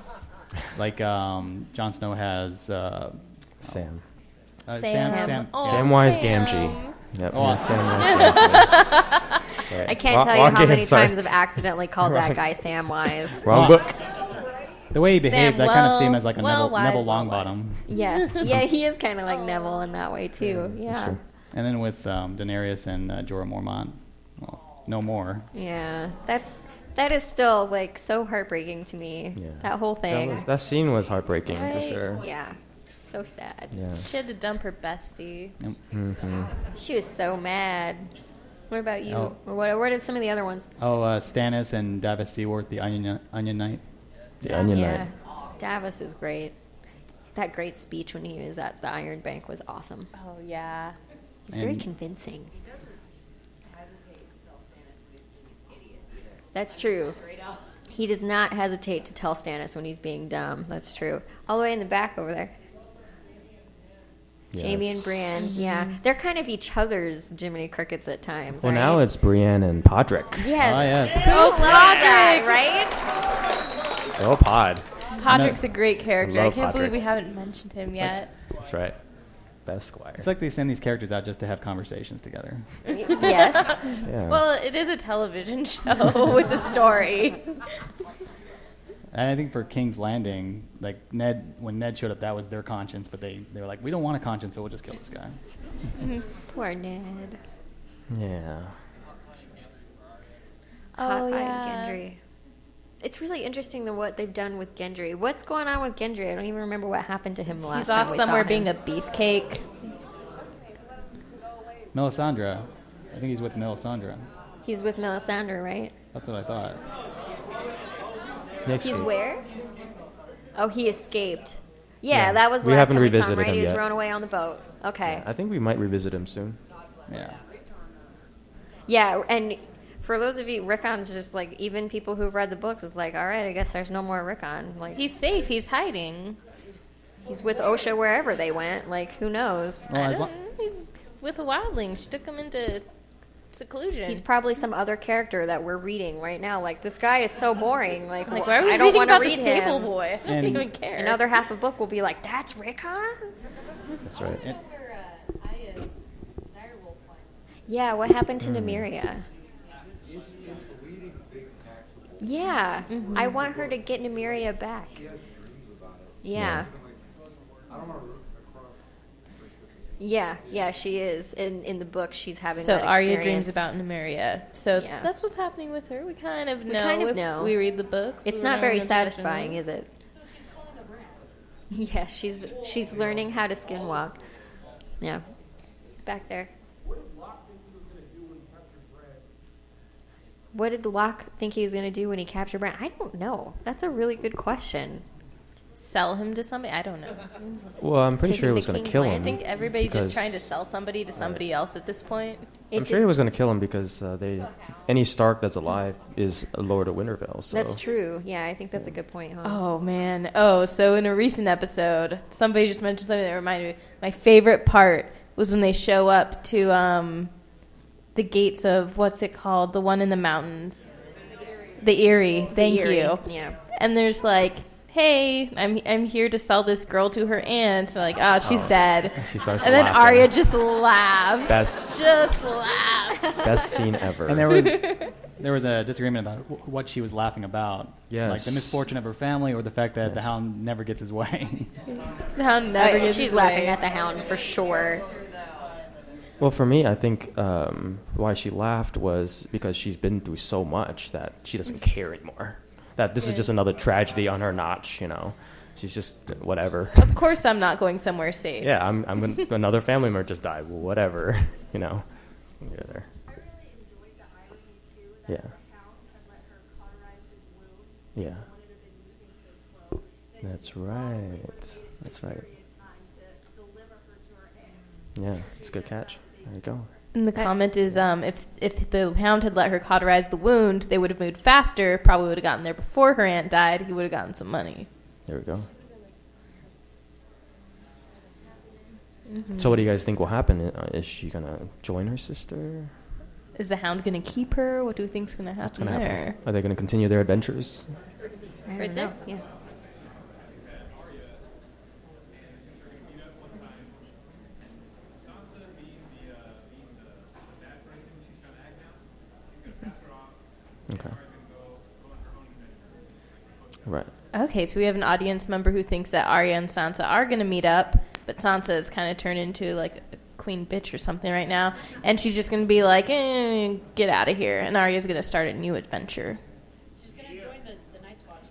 Like Jon Snow has Sam. Sam. Oh, Samwise Sam. Gamgee. Yep. Oh. Yeah, Samwise Gamgee. Right. I can't tell you how many times I've accidentally called that guy Samwise. Wrong book. The way he behaves, I kind of see him as like a Neville wise. Longbottom. Yes. Yeah, he is kind of like Neville in that way, too. Yeah. And then with Daenerys and Jorah Mormont, well, no more. Yeah. That is still, like, so heartbreaking to me. Yeah. That whole thing. That scene was heartbreaking, for sure. Yeah. So sad. Yeah. She had to dump her bestie. Mm-hmm. She was so mad. What about you? Oh. Or what are some of the other ones? Oh, Stannis and Davos Seaworth, the Onion Knight. The Onion Knight. Davos is great. That great speech when he was at the Iron Bank was awesome. Oh, yeah. He's very convincing. He doesn't hesitate to tell Stannis when he's being an idiot either. That's true. Straight up. He does not hesitate to tell Stannis when he's being dumb. That's true. All the way in the back over there. Yes. Jamie and Brienne, yeah. They're kind of each other's Jiminy Crickets at times, Well, right? now it's Brienne and Podrick. Yes. Oh, yes. Who loves that, right? Oh, Pod. Podrick's a great character. I Love can't believe Podrick. we haven't mentioned him yet. That's right. Best Squire. It's like they send these characters out just to have conversations together. Yes. Yeah. Well, it is a television show with a story. And I think for King's Landing, like when Ned showed up, that was their conscience, but they were like, we don't want a conscience, so we'll just kill this guy. Poor Ned. Yeah. Hot Gendry. It's really interesting what they've done with Gendry. What's going on with Gendry? I don't even remember what happened to him the last He's time off we saw somewhere him. being a beefcake. Melisandre. I think he's with Melisandre. He's with Melisandre, right? That's what I thought. He's where? Oh, he escaped. Yeah, that was the We last haven't time we saw him, revisited right? him He was yet. thrown away on the boat. Okay. I think we might revisit him soon. Yeah. Yeah, and For those of you, Rickon's just like, even people who've read the books, it's like, all right, I guess there's no more Rickon. Like, He's safe. He's hiding. he's with Osha wherever they went. Like, who knows? Well, I as don't long- know. He's with a wildling. She took him into seclusion. He's probably some other character that we're reading right now. Like, this guy is so boring. Like why are we I don't reading want to about read the stable him. boy? I don't And- even care. Another half of the book will be like, that's Rickon? That's right. Where Aya's direwolf went. Yeah, what happened to Nymeria? It's leading big taxable. Yeah, I want her to get Nymeria back. She has dreams about it. Yeah. And, like, I don't want to root across. Yeah, she is. In the book, she's having So that Arya experience. dreams about Nymeria. So Yeah. that's what's happening with her. We kind of know. kind of if know. we read the books. It's we not know very the satisfying, version. is it? So she's pulling a brand. Yeah, she's learning how to skinwalk. Yeah, back there. What did Locke think he was going to do when he captured Bran? I don't know. That's a really good question. Sell him to somebody? I don't know. Well, I'm pretty Take sure him he was to going to King's kill Land. him. I think everybody's because- just trying to sell somebody to somebody else at this point. I'm sure he was going to kill him because any Stark that's alive is a Lord of Winterfell. So That's true. Yeah, I think that's a good point, huh? Oh, man. Oh, so in a recent episode, somebody just mentioned something that reminded me. My favorite part was when they show up to the gates of, what's it called? The one in the mountains. The Eyrie. Thank Eerie. you. Yeah. And there's like, hey, I'm here to sell this girl to her aunt. And like, oh, she's dead. She starts And then laughing. Arya just laughs. That's- just laughs. Best scene ever. And there was a disagreement about what she was laughing about. Yes. Like the misfortune of her family or the fact that the Hound never gets his way. The Hound never gets she's his laughing way. at the Hound for sure. Well, for me, I think why she laughed was because she's been through so much that she doesn't care anymore. That this is just another tragedy on her notch, you know. She's just whatever. Of course I'm not going somewhere safe. Yeah, I'm another family member just died. Well, whatever, you know. You're there. I really enjoyed the irony too that Yeah. the Count had let her cauterize his wound. Yeah. And wanted to been moving so slow. That That's he probably right. waited That's a right. period of time to deliver her to her aunt. Yeah, it's a good catch. There you go. And the comment is, if the Hound had let her cauterize the wound, they would have moved faster. Probably would have gotten there before her aunt died. He would have gotten some money. There we go. So what do you guys think will happen? Is she going to join her sister? Is the Hound going to keep her? What do you think's going to What's happen going to there? happen? Are they going to continue their adventures? I don't Right know. there. Yeah. Okay. Right. Okay, so we have an audience member who thinks that Arya and Sansa are going to meet up, but Sansa is kind of turned into like a queen bitch or something right now, and she's just going to be like, get out of here, and Arya's going to start a new adventure. She's going to join the Night's Watch.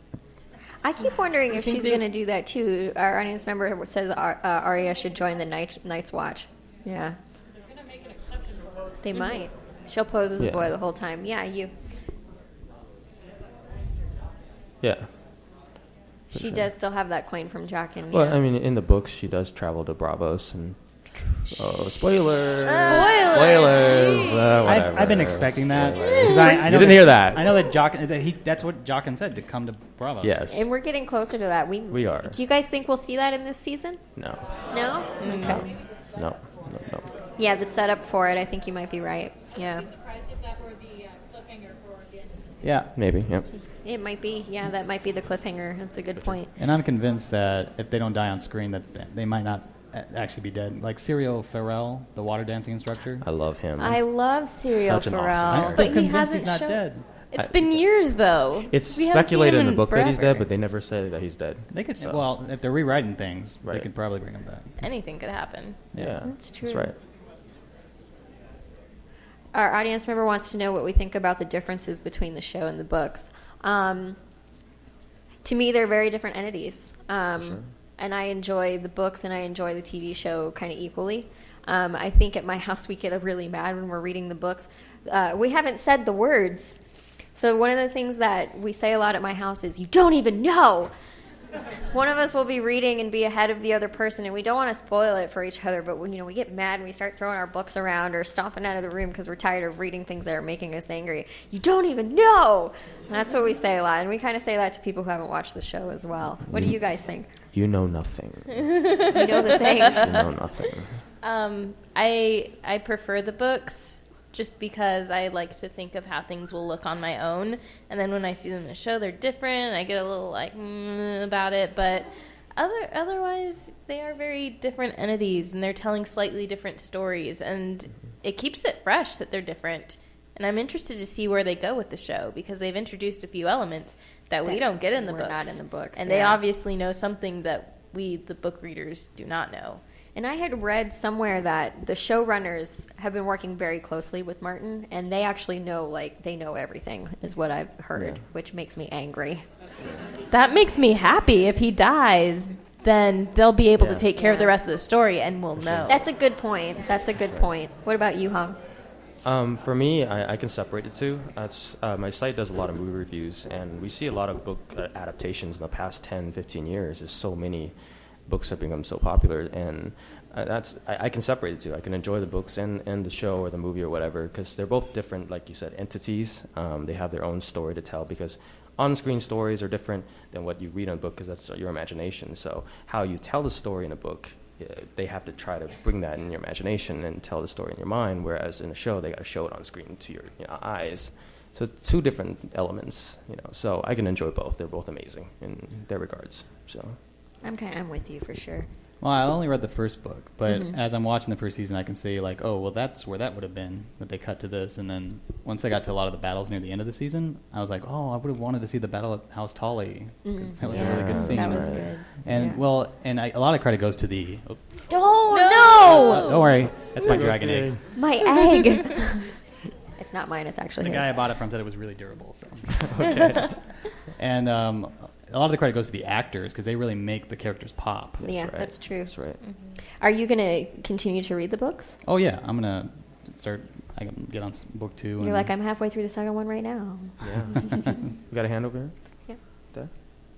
I keep wondering if think she's they- going to do that too. Our audience member says Arya should join the Night's Watch. Yeah, They're going to make an exception for her. they might. She'll pose as a Yeah. boy the whole time. Yeah, you. Yeah. She sure. does still have that coin from Jaqen. Well, Yeah. I mean, in the books, she does travel to Bravos and... Oh, spoilers! Spoilers! Spoilers! Whatever. I've been expecting that. Spoilers. 'Cause I know You didn't hear that. I know that that's what Jaqen said, to come to Bravos. Yes. And we're getting closer to that. We are. Do you guys think we'll see that in this season? No. No? Okay. No. Yeah, the setup for it, I think you might be right. Yeah. I'd be surprised if that were the cliffhanger for the end of the season. Yeah. Maybe, yep. It might be. Yeah, that might be the cliffhanger. That's a good point. And I'm convinced that if they don't die on screen, that they might not actually be dead. Like Serial Farrell, the water dancing instructor. I love him. I love Serial Such an Farrell. awesome I'm character. still But he convinced hasn't he's not shown- dead. It's been years, though. It's We haven't seen speculated him in the book that he's forever. dead, but they never say that he's dead. They could, So- well, if they're rewriting things, Right. they could probably bring him back. Anything could happen. Yeah. That's true. That's right. Our audience member wants to know what we think about the differences between the show and the books. To me, they're very different entities. And I enjoy the books and I enjoy the TV show kind of equally. I think at my house we get really mad when we're reading the books. We haven't said the words. So one of the things that we say a lot at my house is, you don't even know. One of us will be reading and be ahead of the other person, and we don't want to spoil it for each other, but we get mad and we start throwing our books around or stomping out of the room because we're tired of reading things that are making us angry. You don't even know! And that's what we say a lot, and we kind of say that to people who haven't watched the show as well. What do you guys think? You know nothing. You know the thing. You know nothing. I prefer the books just because I like to think of how things will look on my own. And then when I see them in the show, they're different. And I get a little like about it. But otherwise, they are very different entities, and they're telling slightly different stories. And it keeps it fresh that they're different. And I'm interested to see where they go with the show because they've introduced a few elements that we don't get in the books. Not in the books. And they obviously know something that we, the book readers, do not know. And I had read somewhere that the showrunners have been working very closely with Martin, and they actually know, they know everything, is what I've heard, which makes me angry. That makes me happy. If he dies, then they'll be able to take care of the rest of the story, and we'll know. That's a good point. What about you, Hong? For me, I can separate the two. My site does a lot of movie reviews, and we see a lot of book adaptations in the past 10, 15 years. There's so many books have become so popular, and I can separate the two. I can enjoy the books and the show or the movie or whatever because they're both different, like you said, entities. They have their own story to tell because on-screen stories are different than what you read in a book because that's your imagination. So how you tell the story in a book, they have to try to bring that in your imagination and tell the story in your mind, whereas in a show, they got to show it on screen to your eyes. So two different elements, So I can enjoy both. They're both amazing in their regards. So I'm with you for sure. Well, I only read the first book, but as I'm watching the first season, I can say that's where that would have been, but they cut to this. And then once I got to a lot of the battles near the end of the season, I was like, I would have wanted to see the battle at House Tully. That was a really good scene. That was good. And a lot of credit goes to the. No! Don't worry, that's my dragon egg. My egg. It's not mine. It's actually the his. guy I bought it from said it was really durable. So. Okay. And a lot of the credit goes to the actors because they really make the characters pop. That's true. That's right. Are you going to continue to read the books? Oh, yeah. I'm going to start. I can get on book 2. You're like, I'm halfway through the second one right now. Yeah. You got a hand over here? Yeah. There?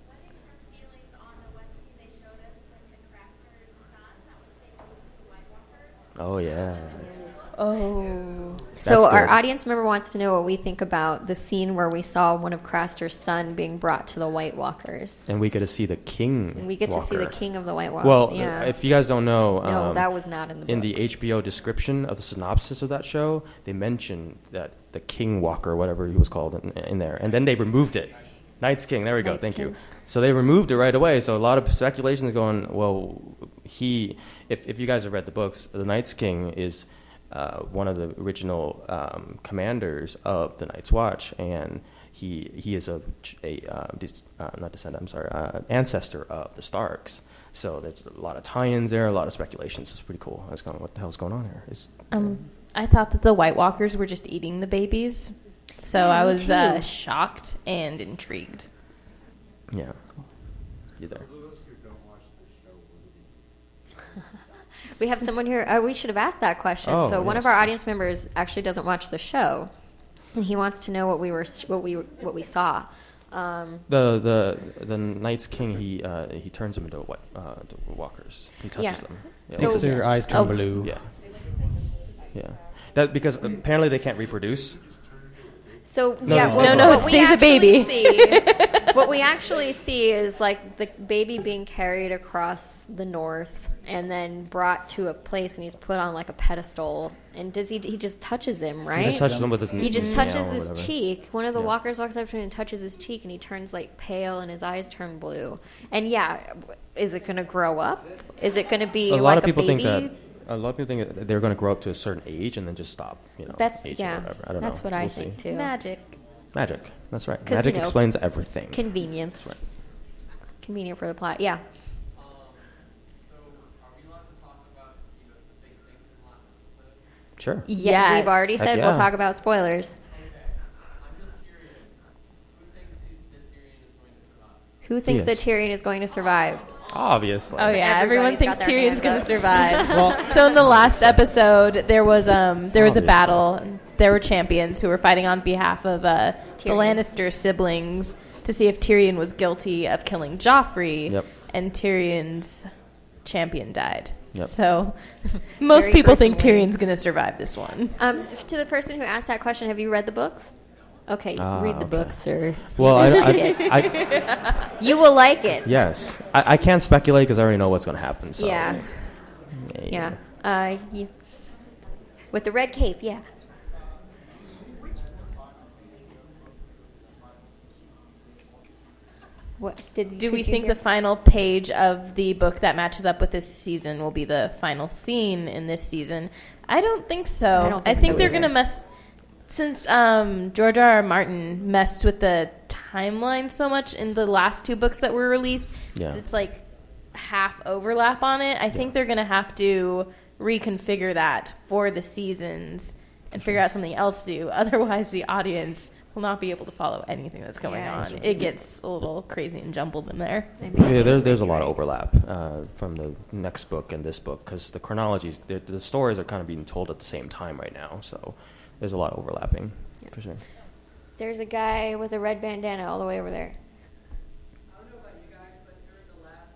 What are your feelings on the one scene they showed us with the Crafter's son that was taken to White Walkers? Oh, yeah. Oh. That's So our good. audience member wants to know what we think about the scene where we saw one of Craster's son being brought to the White Walkers. And we get to see the king. And we get to see the king of the White Walkers. Well, yeah. if you guys don't know, No, that was not in the in books. the HBO description of the synopsis of that show, they mentioned that the King Walker, whatever he was called, in there, and then they removed it. Knight's King. There we go. Knight's Thank King. you. So they removed it right away. So a lot of speculation is going. Well, if you guys have read the books, the Knight's King is one of the original commanders of the Night's Watch, and he is ancestor of the Starks. So there's a lot of tie-ins there, a lot of speculations. It's pretty cool. I was going, what the hell's going on here? I thought that the White Walkers were just eating the babies, so I was shocked and intrigued. Yeah, you there? We have someone here. We should have asked that question. Oh, so one yes. of our audience members actually doesn't watch the show, and he wants to know what we saw. The Knight's King, he turns them into walkers. He touches them. Yeah. So- Makes their eyes turn blue. Yeah. Yeah. That because apparently they can't reproduce. So No, yeah, no, well, no, what it we stays a actually baby. see- what we actually see is like the baby being carried across the north and then brought to a place, and he's put on like a pedestal. And he just touches him, right? He just touches them with his He just nail touches or his whatever. cheek. One of the Yeah. walkers walks up to him and touches his cheek, and he turns like pale, and his eyes turn blue. And yeah, is it going to grow up? Is it going to be A lot like of people a baby? think that. A lot of people think that they're going to grow up to a certain age and then just stop. That's aging or whatever. I don't know. That's what I We'll think see. too. Magic. Magic. That's right. 'Cause, Magic you know, explains everything. Convenience. That's Convenient for the plot. Yeah. So are we allowed to talk about the big things in the last episode? Sure. Yeah, we've already Heck said yeah. we'll talk about spoilers. Okay. I'm just curious. Who Who thinks that Tyrion is going to survive? thinks Yes. that Tyrion is going to survive? Obviously. Oh yeah, everyone Everybody's thinks got their Tyrion's hands going to up. survive. Well- So in the last episode, there was a Obviously. battle. There were champions who were fighting on behalf of the Tyrion. Lannister siblings. to see if Tyrion was guilty of killing Joffrey, Yep. and Tyrion's champion died. Yep. So most Very people think personally. Tyrion's going to survive this one. To the person who asked that question, have you read the books? Okay, read the okay. books, sir. Well, You will like it. yes. I can't speculate because I already know what's going to happen. So. Yeah. Yeah. With the red cape, yeah. What Do we think the final page of the book that matches up with this season will be the final scene in this season? I don't think so. I don't think think so they're either. going to mess... Since George R.R. Martin messed with the timeline so much in the last 2 books that were released, it's like half overlap on it. I think they're going to have to reconfigure that for the seasons and figure out something else to do. Otherwise, the audience will not be able to follow anything that's going on. sure. It gets a little crazy and jumbled in there. Yeah, there's a lot of overlap from the next book and this book because the chronologies, the stories are kind of being told at the same time right now. So there's a lot of overlapping, for sure. There's a guy with a red bandana all the way over there. I don't know about you guys, but during the last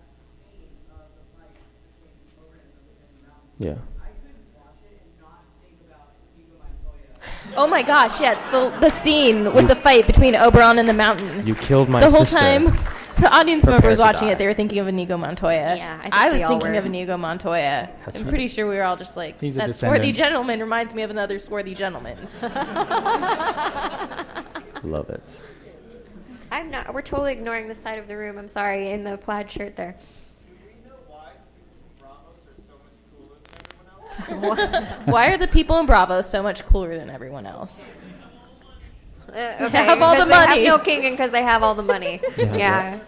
scene of the fight between Oberyn and the mountain, Yeah. I couldn't watch it and not think about Inigo Montoya. Oh my gosh, yes, the scene with the fight between Oberon and the mountain. You killed my The whole sister. time the audience member was Prepare to watching die. it, they were thinking of Inigo Montoya. Yeah, I think I was we all thinking were. of Inigo Montoya. That's I'm right. pretty sure we were all just like, He's a that descendant. swarthy gentleman reminds me of another swarthy gentleman. Love it. I'm not. We're totally ignoring the side of the room. I'm sorry, in the plaid shirt there. Do we know why people from Bravos are so much cooler than everyone else? Why are the people in Bravo so much cooler than everyone else? Okay, have all because the they money. have no king and because they have all the money. Yeah.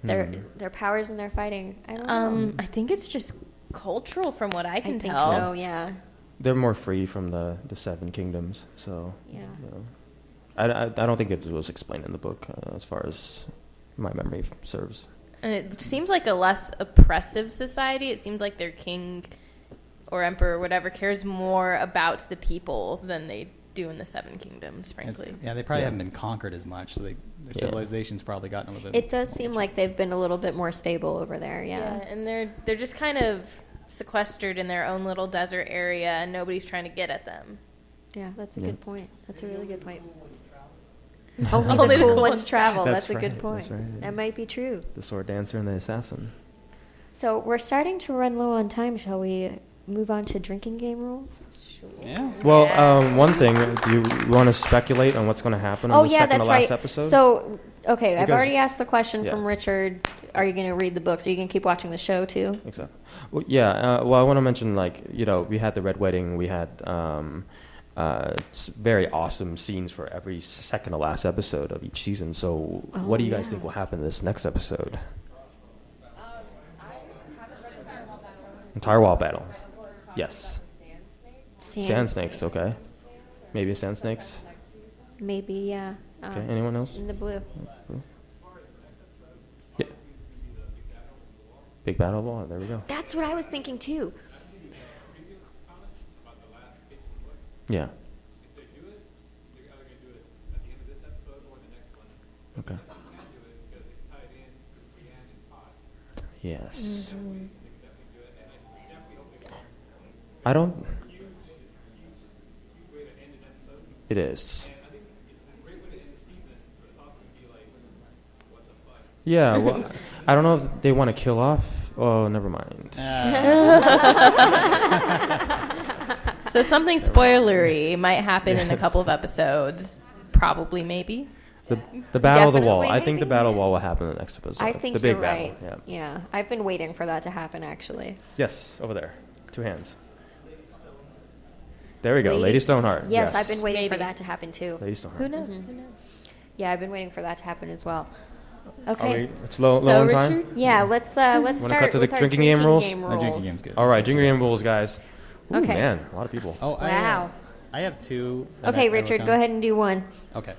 Their powers and their fighting. I don't know. I think it's just cultural from what I I can think tell. so. Yeah. They're more free from the 7 kingdoms, so Yeah. I don't think it was explained in the book as far as my memory serves. And it seems like a less oppressive society. It seems like their king or emperor or whatever cares more about the people than they do in the 7 kingdoms, frankly. Yeah, they probably Yeah. haven't been conquered as much, so their Yeah. civilization's probably gotten a little bit. It does seem like they've been a little bit more stable over there. Yeah, Yeah. and they're just kind of sequestered in their own little desert area, and nobody's trying to get at them. Yeah, that's a Yeah. good point. That's a really good point. Only Only the the cool cool ones ones travel. That's That's a good right, point. that's right. That might be true. The sword dancer and the assassin. So we're starting to run low on time. Shall we move on to drinking game rules? Yeah. Well, one thing, do you want to speculate on what's going to happen in Oh the yeah, second that's to last right. episode? So okay, I've Because- already asked the question yeah. from Richard. Are you going to read the books? Are you going to keep watching the show too? Exactly. Well, yeah. Well, I want to mention, we had the Red Wedding. We had very awesome scenes for every second to last episode of each season. So, what do you guys think will happen in this next episode? Entire wall battle. Yes. Sand snakes. Okay. Maybe sand snakes. Maybe, yeah. Okay. Anyone else? In the blue. Yeah. Big battle wall. There we go. That's what I was thinking too. Yeah. Okay. Yes. I don't. It is. Yeah, well, I don't know if they want to kill off. Oh, never mind. So something spoilery might happen in a couple of episodes. Probably, maybe. The battle of the wall. Definitely, I think the maybe. battle of the wall will happen in the next episode. I think the big you're battle. right. Yeah. Yeah, I've been waiting for that to happen actually. Yes, over there. 2 hands. There we go. Lady Stoneheart. Yes, I've been waiting for Maybe. that to happen too. Lady Stoneheart. Who knows? Who knows? Yeah, I've been waiting for that to happen as well. Are Okay. it's low So, on time. Richard? Yeah, let's start cut to the with our drinking game rules? Drinking game's good. All right, drinking game rules, guys. Ooh, Okay. man, a lot of people. Oh, Wow. I have 2. that Okay, I wrote Richard, down. go ahead and do one. Okay.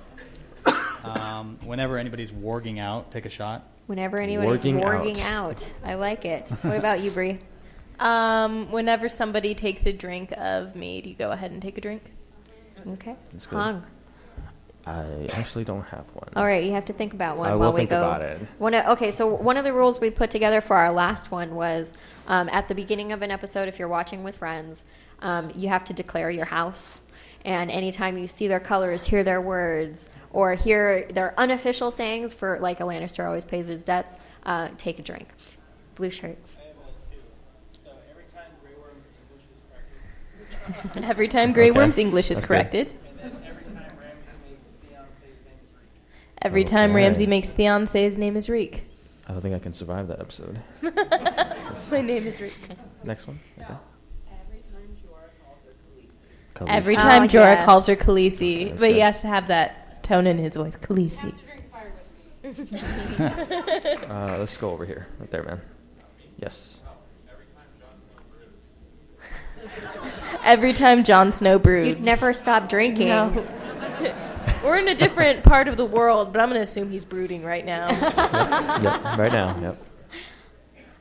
Whenever anybody's warging out, take a shot. Whenever anybody's Warging warging out. out. I like it. What about you, Bri? Whenever somebody takes a drink of mead, you go ahead and take a drink. Okay. That's good. Hung. I actually don't have one. All right, you have to think about one I while will we think go. about it. Okay, so one of the rules we put together for our last one was at the beginning of an episode, if you're watching with friends, you have to declare your house. And anytime you see their colors, hear their words, or hear their unofficial sayings for, like, a Lannister always pays his debts, take a drink. Blue shirt. I have two. So every time Grey Worm's English is corrected. Every time Grey Okay. Worm's English is That's good. corrected. And then every time Ramsay makes Theon say his name is Reek. Every time Okay. Ramsay makes Theon say his name is Reek. I don't think I can survive that episode. My name is Reek. Next one. Okay. Every time Jorah calls her Khaleesi. Khaleesi. Every time Jorah yes. calls her Khaleesi, That's but he good. has to have that tone in his voice. Khaleesi. Let's go over here. Right there, man. Yes. Every time Jon Snow broods. You'd never stop drinking. No. We're in a different part of the world, but I'm going to assume he's brooding right now. Yep. Right now. Yep.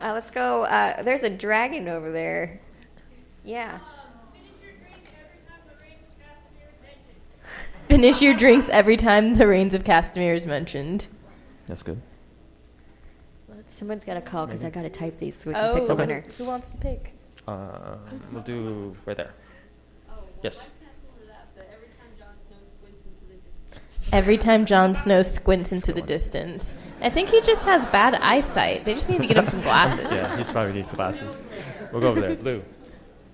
Let's go. There's a dragon over there. Yeah. Finish your drinks every time the Reigns of Castamere is mentioned. That's good. Someone's got to call because I got to type these so we can pick the winner. Who wants to pick? We'll do right there. Yes. Every time Jon Snow squints into the distance. I think he just has bad eyesight. They just need to get him some glasses. Yeah, he's probably needs glasses. We'll go over there. Blue.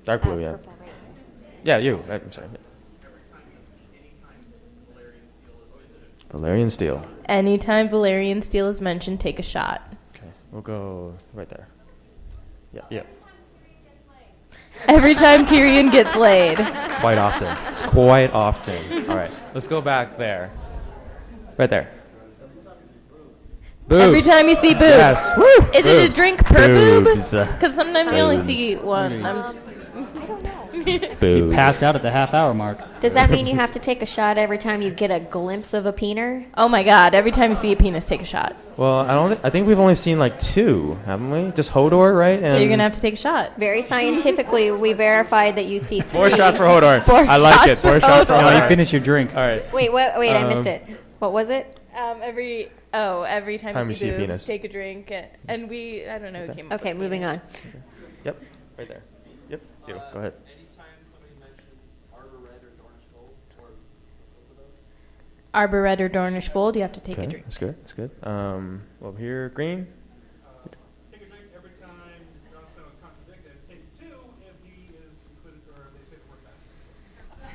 Dark blue, yeah. Yeah, you. I'm sorry. Valerian Steel. Anytime Valerian Steel is mentioned, take a shot. Okay, we'll go right there. Yeah, yeah. Every time Tyrion gets laid. Quite often. It's quite often. All right, let's go back there. Right there. Boobs. Every time you see boobs. Yes. Woo. Is it a drink per boob? Boobs. Because sometimes you only Boobs. see one. Boobs. Passed out at the half-hour mark. Does that mean you have to take a shot every time you get a glimpse of a peener? Oh my god, every time you see a penis, take a shot. Well, I think we've only seen like two, haven't we? Just Hodor, right? And So you're going to have to take a shot. Very scientifically, we verified that you see 3. 4 shots for Hodor. Four I like it. shots 4 for shots for Hodor. No, Hodor. you finish your drink. All right. Wait, I missed it. What was it? Every time you see boobs, penis. take a drink. And I don't know who came up Okay, with moving on. penis. Yep. Right there. Yep. You. Go ahead. Anytime somebody mentions Arbor Red or Dornish Gold, or both of those, Arbor Red or Dornish Gold, you have to take Okay, a drink. that's good. That's good. Over here, green. Take a drink every time Jon Snow is contradicted. Take 2 if he is included, or they say the word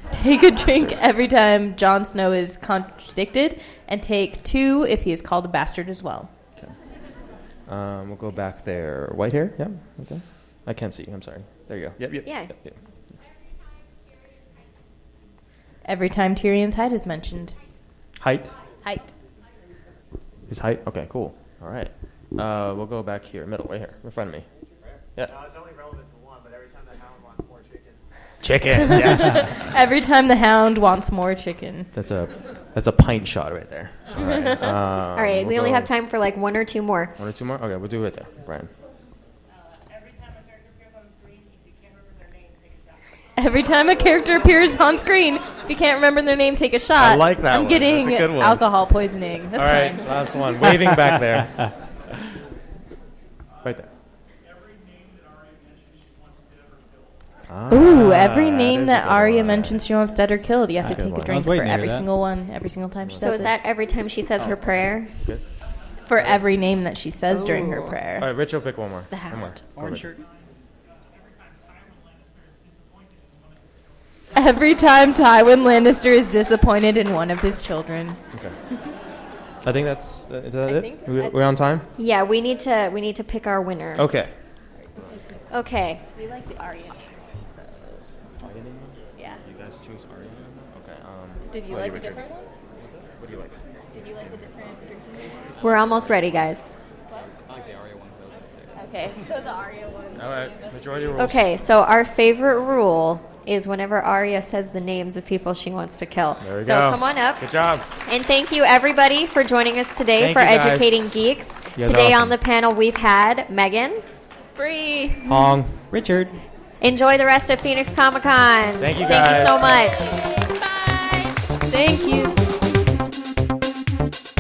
bastard. Take a drink every time Jon Snow is contradicted, and take 2 if he is called a bastard as well. Okay. We'll go back there. White hair. Yep. Okay. I can't see. I'm sorry. There you go. Yep. Yep. Yeah. Yep, yep. Every time Tyrion's height is mentioned. Height. Height. His height. Okay. Cool. All right. We'll go back here, middle, right here, in front of me. Yeah. it's only relevant to one, but every time the Hound wants more chicken. Chicken. Yes. Every time the Hound wants more chicken. That's a pint shot right there. All right. All right, we'll we only go have time for like 1 or 2 more. 1 or 2 more. Okay, we'll do it right there, Brian. Every time a character appears on screen, if you can't remember their name, take a shot. Every time a character appears on screen, if you can't remember their name, take a shot. I like that I'm one. getting That's a good one. alcohol poisoning. That's All right, fine. last one. Waving back there. Right there. Every name that Arya mentions she wants dead or killed. Ooh, every that name is a that good Arya one. mentions she wants dead or killed, you have to Good take one. a I drink was for waiting to hear every that. single one, every single time she So says is it. that every time she says her prayer? Good. For every name that she says during her prayer. All right, Rich will pick one more. The One more. Hound. Go Orange ahead. shirt. Every time Tywin Lannister is disappointed in one of his children. Okay. I think that's is that I it? think- We're on time. Yeah, we need to pick our winner. Okay. Okay. We like the Arya. So. Yeah. You guys choose Arya. Okay. Did you what like do a different one? What do you like? Did you like a different drinking? We're almost ready, guys. I like the Arya one because I was going to say. Okay, so the Arya one. All right. Majority rules. Okay, so our favorite rule is whenever Arya says the names of people she wants to kill. There we So go. come on up. Good job. And thank you, everybody, for joining us today Thank for you, guys. Educating Geeks. You guys are Today awesome. on the panel, we've had Megan. Bree. Hong. Richard. Enjoy the rest of Phoenix Comicon. Thank you, Thank you so guys. much. Thank you. Bye.